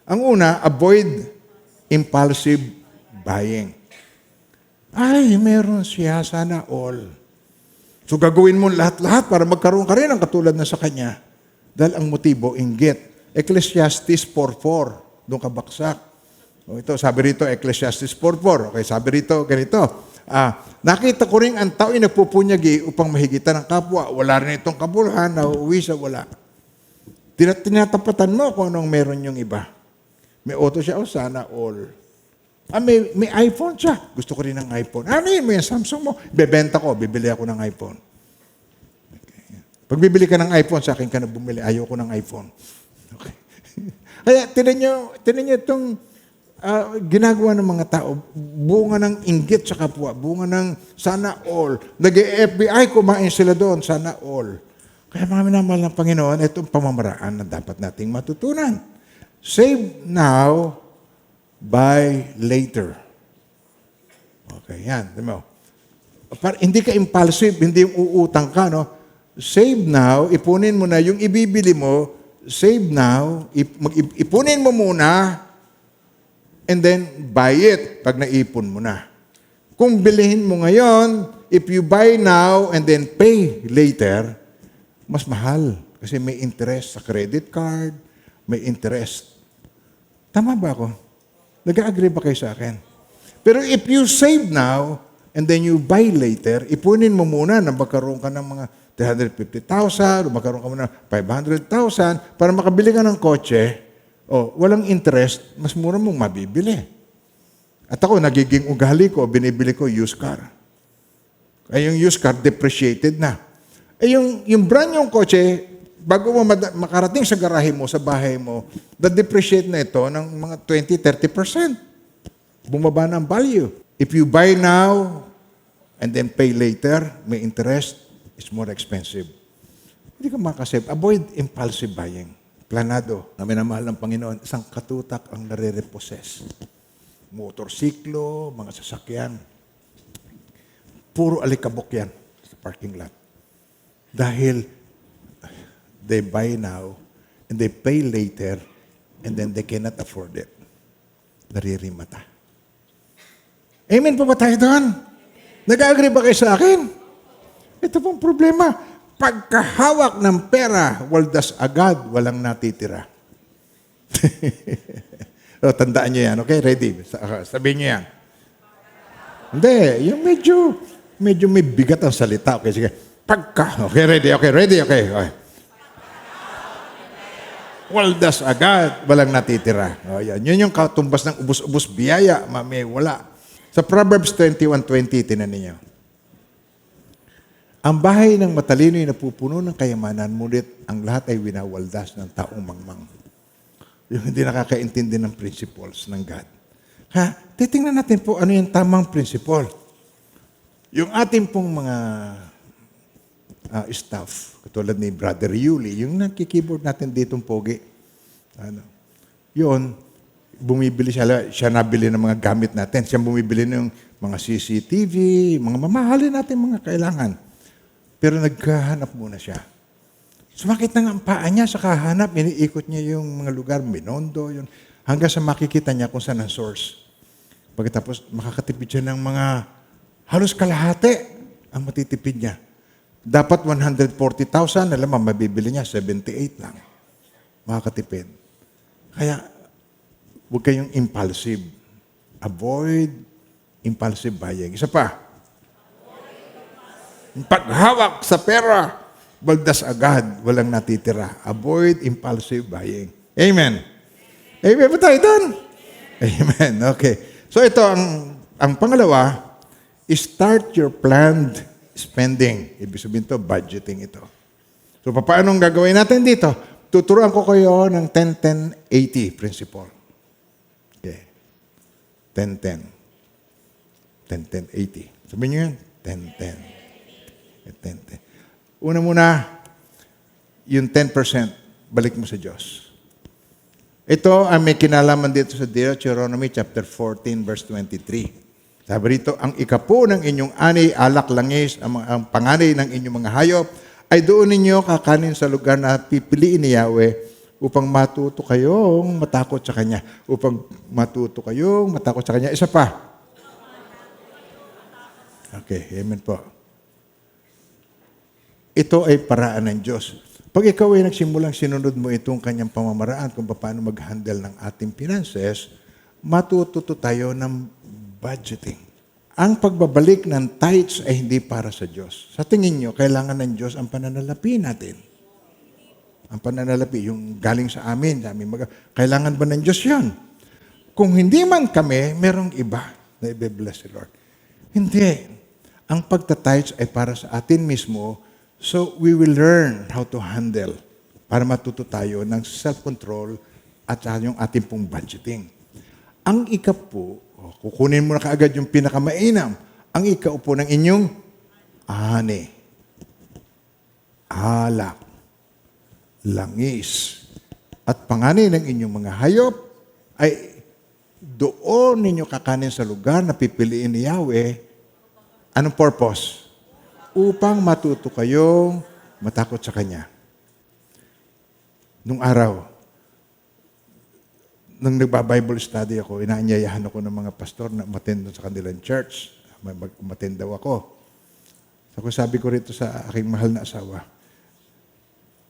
Ang una, avoid impulsive buying. Ay, meron siya, sana all. So gagawin mo lahat-lahat para magkaroon ka rin ng katulad na sa kanya. Dahil ang motibo, inggit. Ecclesiastes 4:4, doon ka baksak. O ito, sabi rito, Ecclesiastes 4:4. Okay, sabi rito, ganito. Nakita ko rin ang tao ay nagpupunyagi upang mahigitan ng kapwa. Wala rin itong kabuluhan, nauuwi sa wala. Tinatapatan mo kung anong meron yung iba. May auto siya, sana all. May iPhone siya. Gusto ko rin ng iPhone. Ano yun? May Samsung mo. Bebenta ko. Bibili ako ng iPhone. Okay. Pag bibili ka ng iPhone, sa akin ka na bumili. Ayoko ng iPhone. Okay. Kaya, tinan nyo itong ginagawa ng mga tao. Bunga ng inggit sa kapwa. Bunga ng sana all. Nag-FBI, kumain sila doon. Sana all. Kaya mga minamahal ng Panginoon, itong pamamaraan na dapat nating matutunan. Save now, buy later. Okay, yan. Hindi ka impulsive, hindi yung uutang ka, no? Save now, ipunin mo na yung ibibili mo, save now, ipunin mo muna, and then buy it pag naipon mo na. Kung bilihin mo ngayon, if you buy now and then pay later, mas mahal. Kasi may interest sa credit card, may interest. Tama ba ako? Nag-agree ba kayo sa akin? Pero if you save now, and then you buy later, ipunin mo muna na magkaroon ka ng mga 350,000, o magkaroon ka muna ng 500,000, para makabili ka ng kotse, walang interest, mas mura mong mabibili. At ako, nagiging ugali ko, binibili ko used car. Ay yung used car, depreciated na. Yung brand yung kotse, bago mo makarating sa garahe mo, sa bahay mo, na-depreciate na ito ng mga 20-30%. Bumaba na ang value. If you buy now and then pay later, may interest, it's more expensive. Hindi ka makasave. Avoid impulsive buying. Planado. Na minamahal ng Panginoon, isang katutak ang nare-repossess. Motorsiklo, mga sasakyan. Puro alikabok yan sa parking lot. Dahil they buy now and they pay later and then they cannot afford it. Naririmata. Amen po ba tayo doon? Nag-agree ba kayo sa akin? Ito pong problema. Pagkahawak ng pera, waldas agad, walang natitira. Tandaan nyo yan, okay? Ready? Sabihin nyo yan. Hindi, yung medyo may bigat ang salita. Okay, sige. Okay, ready, okay. Waldas agad, walang natitira. Yan. Yun yung katumbas ng ubus-ubus biyaya, may wala. Sa Proverbs 21:20, tinan ninyo. Ang bahay ng matalino ay napupuno ng kayamanan, ngunit ang lahat ay winawaldas ng taong mangmang. Yung hindi nakakaintindi ng principles ng God. Titingnan natin po ano yung tamang principle. Yung ating pong mga staff, katulad ni Brother Yuli, yung nagki-keyboard natin ditong pogi. bumibili siya nabili ng mga gamit natin. Siya bumibili ng mga CCTV, mga mamahalin natin mga kailangan. Pero naghahanap muna siya. Sumakit na nga ang paa niya sa kahanap. Iniikot niya yung mga lugar, Binondo, yun. Hanggang sa makikita niya kung saan ang source. Pagkatapos, makakatipid siya ng mga halos kalahati ang matitipid niya. Dapat 140,000, alam mo, mabibili niya, 78 lang. Makakatipid. Kaya, huwag kayong impulsive. Avoid impulsive buying. Isa pa. Paghawak sa pera, baldas agad, walang natitira. Avoid impulsive buying. Amen. Amen ba tayo doon? Amen. Okay. So ito, ang pangalawa, start your planned spending. Ibig sabihin ito, budgeting ito. So paano ang gagawin natin dito? Tuturuan ko kayo ng 10-10-80 principle. Okay. 10-10. 10-10-80. Sabihin nyo yun? 10-10. 10-10. Una muna, yung 10%, balik mo sa Diyos. Ito ang may kinalaman dito sa Deuteronomy chapter 14, verse 23. Sabi rito, ang ikapo ng inyong ani, alak, langis, ang panganay ng inyong mga hayop, ay doon ninyo kakanin sa lugar na pipiliin ni Yahweh upang matuto kayong matakot sa Kanya. Upang matuto kayong matakot sa Kanya. Isa pa. Okay, amen po. Ito ay paraan ng Diyos. Pag ikaw ay nagsimulang sinunod mo itong kanyang pamamaraan kung paano mag-handle ng ating finances, matututo tayo ng budgeting. Ang pagbabalik ng tithes ay hindi para sa Diyos. Sa tingin nyo, kailangan ng Diyos ang pananalapi natin. Ang pananalapi, yung galing sa amin, kailangan ba ng Diyos yun? Kung hindi man kami, merong iba na i-bless si Lord. Hindi. Ang pagta-tithes ay para sa atin mismo. So, we will learn how to handle para matuto tayo ng self-control at yung ating pong budgeting. Ang ikapo, kukunin mo na kaagad yung pinakamainam. Ang ikaupo ng inyong ani, alak, langis, at panganay ng inyong mga hayop ay doon ninyo kakanin sa lugar na pipiliin ni Yahweh. Anong purpose? Upang matuto kayong matakot sa Kanya. Nung araw, nung nagba-Bible study ako, inaanyayahan ako ng mga pastor na umattend sa kanilang church. Umattend daw ako. So, sabi ko rito sa aking mahal na asawa,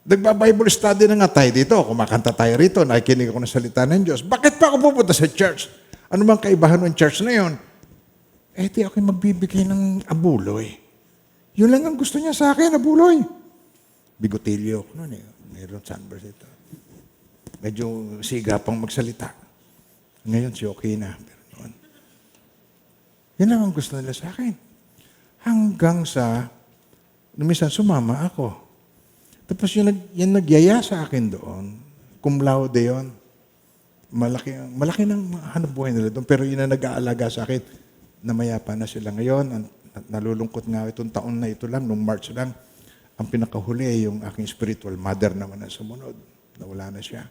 nagba-Bible study na nga tayo dito. Kumakanta tayo rito. Nakikinig ako ng salita ng Diyos. Bakit pa ako pupunta sa church? Ano bang kaibahan ng church na yun? Di ako magbibigay ng abuloy. Yun lang ang gusto niya sa akin, abuloy. Bigotilyo ko noon eh. Mayroon sunburst ito. Medyo siga pang magsalita. Ngayon, si okay na. Pero noon, yun lang ang gusto nila sa akin. Hanggang sa, minsan sumama ako. Tapos yung nagyaya sa akin doon, cum laude yun. Malaki ng hanap buhay nila doon. Pero yun ang nag-aalaga sa akin. Namayapa na sila ngayon. Nalulungkot nga itong taon na ito lang, nung March lang. Ang pinakahuli, yung aking spiritual mother naman na sumunod. Nawala na siya.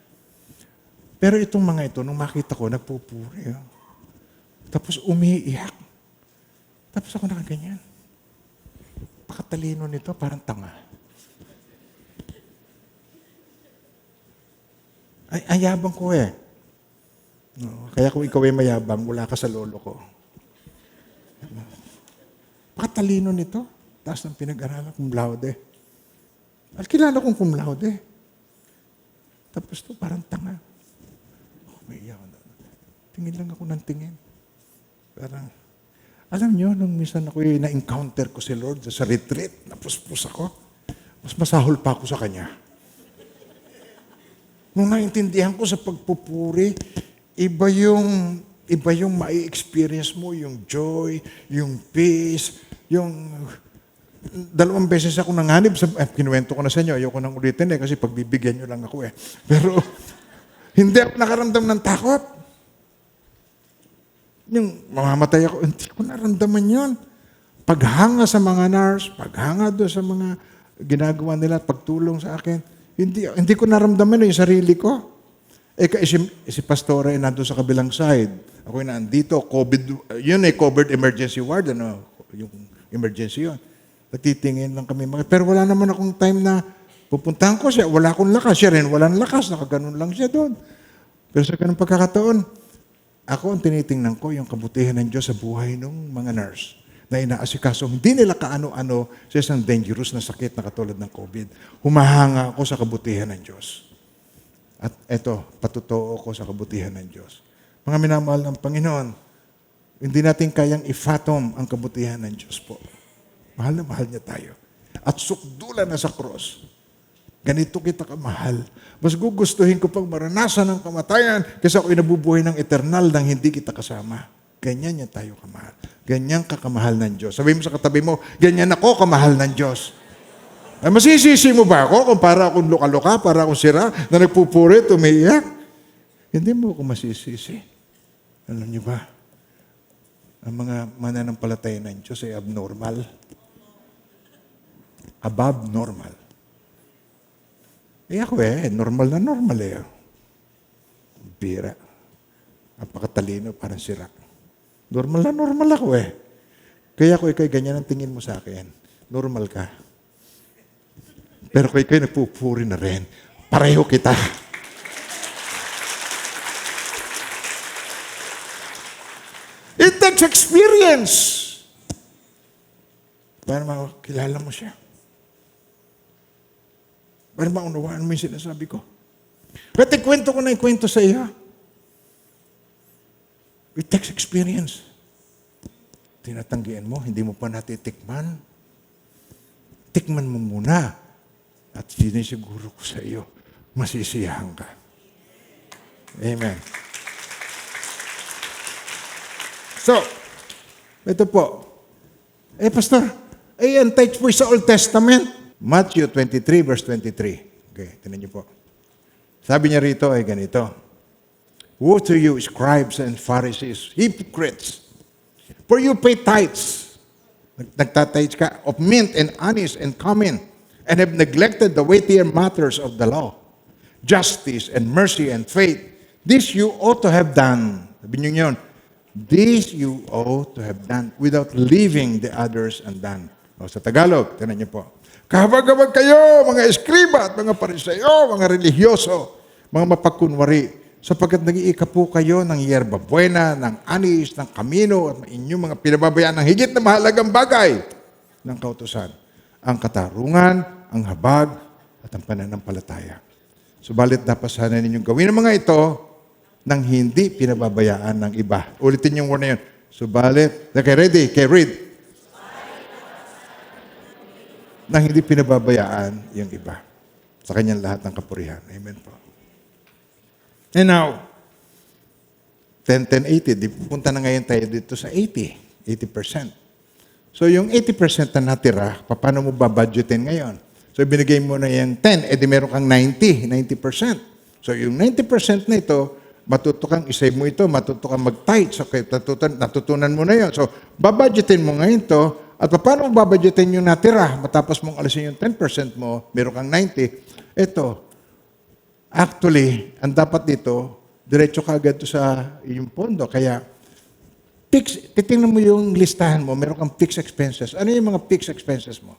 Pero itong mga ito, nung makita ko, nagpupuri. Tapos umiiyak. Tapos ako nakaganyan. Pakatalino nito, parang tanga. Ay yabang ko eh. No, kaya kung ikaw ay mayabang, wala ka sa lolo ko. Pakatalino nito. Taas ng pinag-aralan, cum laude. At kilala kong cum laude. Tapos to parang tanga. May iyak. Tingin lang ako ng tingin. Parang, alam nyo, nung minsan ako na-encounter ko si Lord sa retreat, napuspos ako. Mas masahol pa ako sa Kanya. Nung naintindihan ko sa pagpupuri, iba yung mai-experience mo, yung joy, yung peace, yung 2 beses ako nanganib. Kinuwento ko na sa inyo, ayoko nang ulitin kasi pagbibigyan nyo lang ako eh. Pero hindi ako nakaramdam ng takot. Yung mamamatay ako, hindi ko naramdaman yun. Paghanga sa mga nurse, paghanga doon sa mga ginagawa nila, pagtulong sa akin, hindi ko naramdaman yung sarili ko. Si Pastor ay nandun sa kabilang side. Ako yung nandito, COVID, yun covered emergency ward, yung emergency yun. Nagtitingin lang kami. Pero wala naman akong time na pupuntahan ko siya. Wala akong lakas. Siya rin, walang lakas. Nakaganon lang siya doon. Pero sa ganung pagkakataon, ako ang tinitingnan ko yung kabutihan ng Diyos sa buhay ng mga nurse na inaasikaso. Hindi nila kaano-ano sa isang dangerous na sakit na katulad ng COVID. Humahanga ako sa kabutihan ng Diyos. At eto, patutoo ko sa kabutihan ng Diyos. Mga minamahal ng Panginoon, hindi natin kayang i-fathom ang kabutihan ng Diyos po. Mahal na mahal niya tayo. At sukdulan na sa cross. Ganito kita kamahal. Mas gugustuhin ko pang maranasan ng kamatayan kaysa ako'y nabubuhay ng eternal nang hindi kita kasama. Ganyan niya tayo kamahal. Ganyan ka kamahal ng Diyos. Sabihin mo sa katabi mo, ganyan ako kamahal ng Diyos. Ay, masisisi mo ba ako kung para akong luka-luka, para akong sira, na nagpupurit, umiiyak? Hindi mo ako masisisi. Alam niyo ba? Ang mga mananampalataya ng Diyos ay abnormal. Above normal. Ako normal na normal Bira. Napakatalino, parang sira. Normal na normal ako Kaya ako ikay ganyan ang tingin mo sa akin. Normal ka. Pero kung ikay nagpupuri na rin, pareho kita. It takes experience para makilala mo siya. Para maunawaan mo yung sinasabi ko. At ikwento ko na ikwento sa iyo. It takes experience. Tinatanggihan mo, hindi mo pa natitikman. Tikman mo muna. At sinisiguro ko sa iyo, masisiyahan ka. Amen. So, ito po. Pastor, ang text po sa Old Testament. Matthew 23, verse 23. Okay, tinan niyo po. Sabi niya rito ay ganito. Woe to you, scribes and Pharisees, hypocrites! For you pay tithes. Nagtatides ka of mint and anise and cumin, and have neglected the weightier matters of the law, justice and mercy and faith. This you ought to have done. Sabi niyo yun. This you ought to have done without leaving the others undone. O sa Tagalog, tinan niyo po. Kahabag-habag kayo, mga eskriba at mga pariseo, mga religyoso, mga mapagkunwari, sapagkat nag-iika po kayo ng yerba buena, ng anis, ng kamino, at inyong mga pinababayaan ng higit na mahalagang bagay ng kautusan. Ang katarungan, ang habag, at ang pananampalataya. Subalit dapat sana ninyong gawin ang mga ito nang hindi pinababayaan ng iba. Ulitin yung word na yun. Subalit, okay, ready? Okay, read. Nang hindi pinababayaan yung iba. Sa kanyang lahat ng kapurihan. Amen po. And now, 10-10-80, di pupunta na ngayon tayo dito sa 80%. So yung 80% na natira, paano mo babudgetin ngayon? So binigay mo na yung 10, edi meron kang 90%. So yung 90% na ito, matuto kang isave mo ito, matuto kang mag-tithe. So natutunan mo na yun. So babudgetin mo ngayon to, at paano mo babudgetin yung natira? Matapos mong alisin yung 10% mo, meron kang 90. Ito, actually, ang dapat dito, diretso ka agad sa yung pondo. Kaya, titingnan mo yung listahan mo, meron kang fixed expenses. Ano yung mga fixed expenses mo?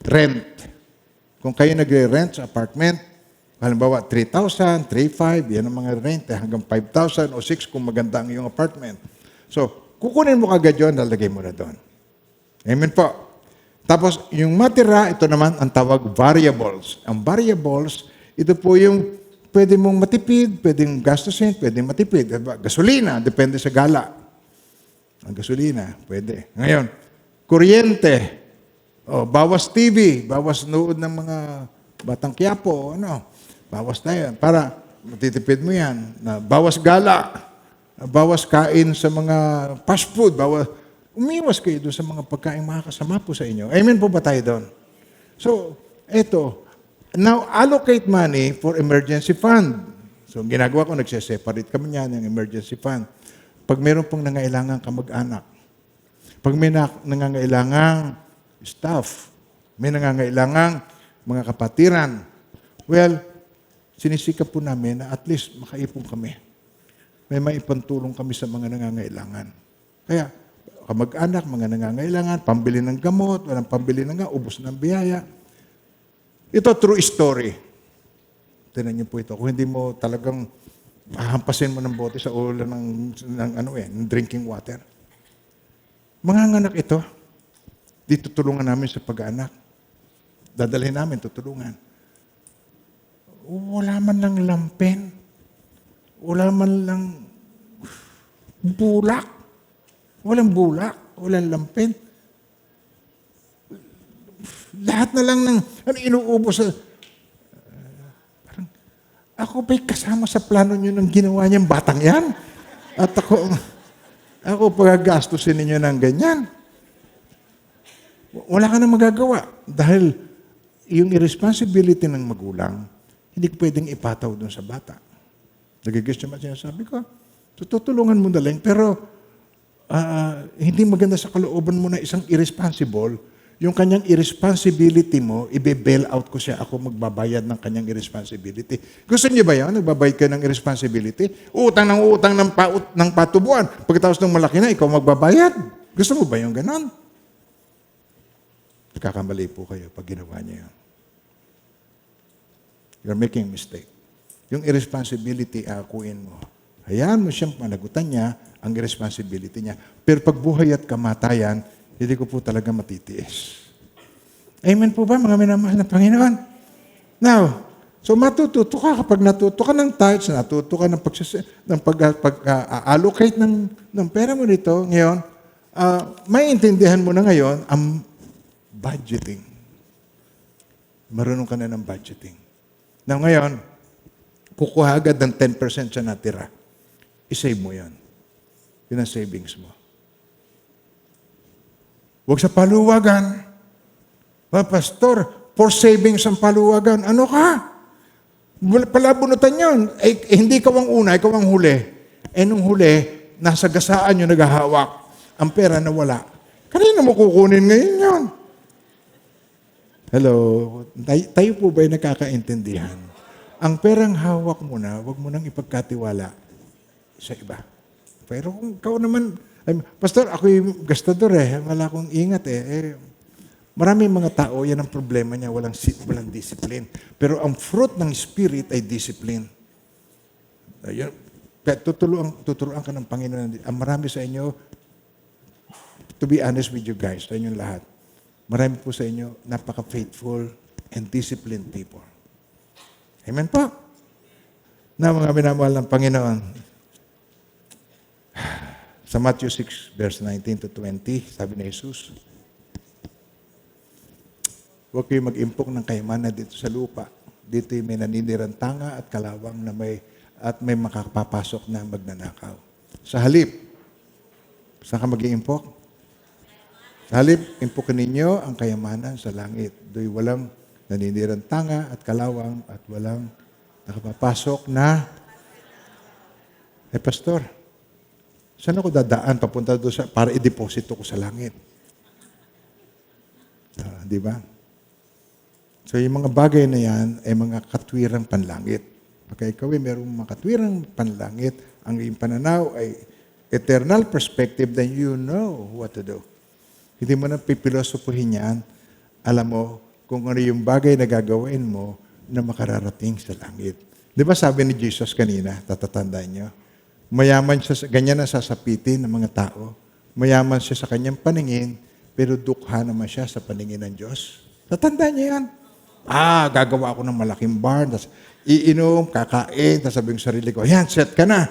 Rent. Kung kayo nagre-rent sa apartment, halimbawa 3,000, 3,500, yan ang mga rent, hanggang 5,000 o 6 kung maganda ang iyong apartment. So, kukunin mo kagad yun, lalagay mo na doon. Amen po. Tapos, yung matira, ito naman ang tawag variables. Ang variables, ito po yung pwede mong matipid, pwedeng gastusin, pwedeng matipid. Gasolina, depende sa gala. Ang gasolina, pwede. Ngayon, kuryente, bawas TV, bawas nood ng mga Batang Quiapo, bawas na yan. Para matitipid mo yan. Bawas gala, bawas kain sa mga fast food, umiwas kayo doon sa mga pagkain makakasama po sa inyo. Amen po ba tayo doon? So, eto. Now, allocate money for emergency fund. So, ginagawa ko, nagse-separate kami niyan ng emergency fund. Pag meron pong nangailangang kamag-anak, pag may nangangailangang staff, may nangangailangang mga kapatiran, well, Sinisikap po namin na at least makaipon kami. May maipantulong kami sa mga nangangailangan. Kaya, kamag-anak, mga nangangailangan, pambili ng gamot, walang pambili ng gamot, ubos ng biyaya. Ito, true story. Tignan niyo po ito. Kung hindi mo talagang hahampasin mo ng bote sa ulo ng drinking water. Mga anak ito, di tutulungan namin sa pag-anak. Dadalhin namin, tutulungan. Wala man lang lampen. Wala man lang bulak. Walang bulak. Walang lampen. Lahat na lang ng inuubos sa... parang, ako ba'y kasama sa plano nyo ng ginawa niyang batang yan? At ako pagagastusin ninyo ng ganyan. Wala ka na magagawa. Dahil yung irresponsibility ng magulang, hindi ko pwedeng ipataw doon sa bata. Nagigis naman sinasabi ko, tutulungan mo na lang, pero hindi maganda sa kalooban mo na isang irresponsible, yung kanyang irresponsibility mo, ibe-bail out ko siya, ako magbabayad ng kanyang irresponsibility. Gusto niyo ba yan? Nagbabayad kayo ng irresponsibility? Utang ng patubuan. Pagkatapos ng malaki na, ikaw magbabayad. Gusto mo ba yung ganon? Nagkakamali po kayo pag ginawa niyo yan. You're making a mistake. Yung irresponsibility, akuin mo. Hayaan mo siyang managutan niya ang irresponsibility niya. Pero pag buhay at kamatayan, hindi ko po talaga matitiis. Amen po ba, mga minamahal na Panginoon? Now, so matututo ka kapag natuto ka ng tithes, natuto ka ng pag-allocate ng pera mo dito, ngayon, maiintindihan mo na ngayon ang budgeting. Marunong ka na ng budgeting. Now ngayon, kukuha agad ng 10% sa natira. I-save mo yan. Yun ang savings mo. Huwag sa paluwagan. Pastor, for savings ang paluwagan. Ano ka? Palabunutan yun. Hindi ikaw ang una, ikaw ang huli. Nung huli, nasa gasaan yung naghahawak. Ang pera na wala. Kanina mo kukunin ngayon yun? Hello? Tayo po ba'y nakakaintindihan? Ang perang hawak mo na, huwag mo nang ipagkatiwala sa iba. Pero kung ikaw naman, Pastor, ako yung gastador wala akong ingat maraming mga tao, yan ang problema niya, walang discipline. Pero ang fruit ng Spirit ay discipline. Tuturuan ka ng Panginoon. Ang marami sa inyo, to be honest with you guys, sa inyong lahat, marami po sa inyo, napaka-faithful and disciplined people. Amen po. Na mga minamahal ng Panginoon, sa Matthew 6, verse 19 to 20, sabi ni Jesus, huwag kayo mag-impok ng kayamanan dito sa lupa. Dito may naninirang tanga at kalawang na may makapapasok na magnanakaw. Sa halip, saan ka mag-iimpok? Sa halip, impokin ninyo ang kayamanan sa langit. Do'y walang naninirang tanga at kalawang at walang nakapapasok na Pastor, saan ako dadaan papunta doon para i-deposito ko sa langit? Di ba? So yung mga bagay na yan ay mga katwirang panlangit. Pagka ikaw ay mayroong mga katwirang panlangit, ang iyong pananaw ay eternal perspective, then you know what to do. Hindi mo na pipilosopuhin yan. Alam mo kung ano yung bagay na gagawin mo na makararating sa langit. Di ba sabi ni Jesus kanina, tatatandaan niyo? Mayaman siya, ganyan na sasapitin ng mga tao. Mayaman siya sa kanyang paningin, pero dukha naman siya sa paningin ng Diyos. Tatandaan niya yan. Gagawa ako ng malaking barn, tapos iinom, kakain, tapos sabi yung sarili ko, yan, set ka na.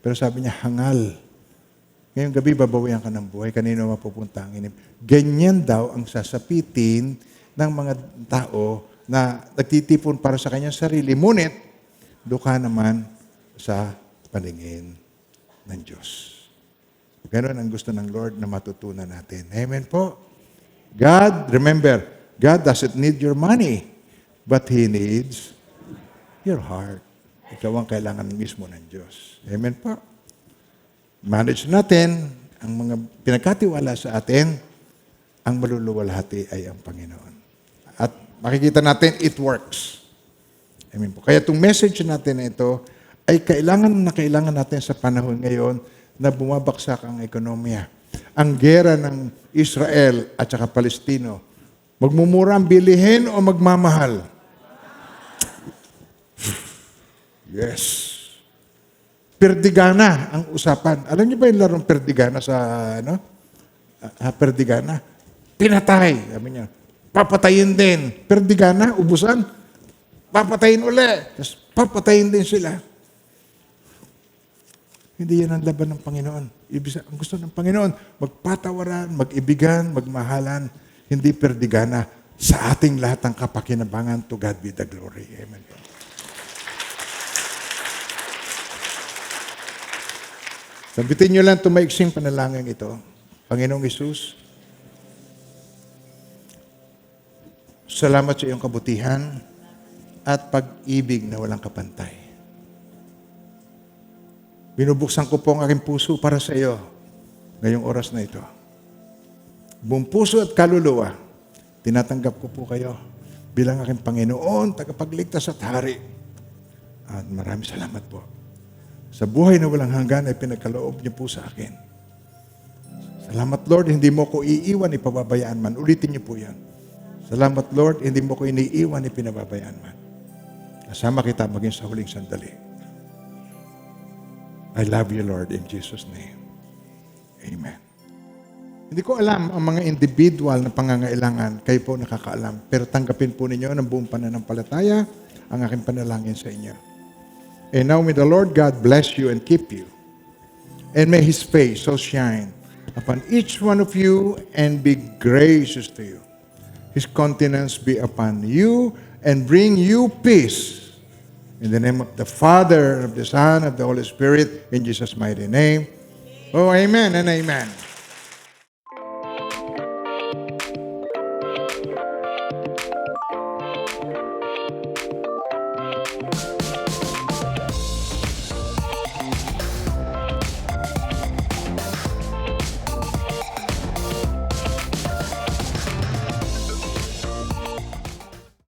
Pero sabi niya, hangal. Ngayong gabi, babawian ka ng buhay, kanino mapupunta ang inim. Ganyan daw ang sasapitin ng mga tao na nagtitipon para sa kanyang sarili, ngunit dukha naman sa paningin ng Diyos. Ganon ang gusto ng Lord na matutunan natin. Amen po. God, remember, God doesn't need your money, but He needs your heart. Ikaw ang kailangan mismo ng Diyos. Amen po. Manage natin ang mga pinagkatiwala sa atin, ang maluluwalhati ay ang Panginoon. At makikita natin, it works. Amen po. Kaya itong message natin na ito ay kailangan natin sa panahon ngayon na bumabaksak ang ekonomiya. Ang gera ng Israel at saka Palestino. Magmumura ang bilihin o magmamahal? Yes. Perdigana ang usapan. Alam niyo ba yung larong perdigana sa perdigana? Pinatay. Sabi niya, papatayin din. Perdigana, ubusan. Papatayin ulit. Tapos papatayin din sila. Hindi yan ang laban ng Panginoon. Ang gusto ng Panginoon, magpatawaran, mag-ibigan, magmahalan, hindi perdigana sa ating lahat ng kapakinabangan. To God be the glory. Amen. Sabitin nyo lang itong maiksing panalangin ito. Panginoong Hesus, salamat sa iyong kabutihan at pag-ibig na walang kapantay. Binubuksan ko po ang aking puso para sa iyo ngayong oras na ito. Buong puso at kaluluwa, tinatanggap ko po kayo bilang aking Panginoon, tagapagligtas at hari. At maraming salamat po. Sa buhay na walang hanggan ay pinagkaloob niyo po sa akin. Salamat Lord, hindi mo ko iiwan, ipababayaan man. Ulitin niyo po yan. Salamat Lord, hindi mo ko iniiwan, ipinababayaan man. Kasama kita maging sa huling sandali. I love you, Lord, in Jesus' name. Amen. Hindi ko alam ang mga individual na pangangailangan. Kayo po nakakaalam. Pero tanggapin po ninyo ng buong pananampalataya ang aking panalangin sa inyo. And now may the Lord God bless you and keep you. And may His face so shine upon each one of you and be gracious to you. His countenance be upon you and bring you peace. In the name of the Father, of the Son, of the Holy Spirit, in Jesus' mighty name. Oh, amen and amen.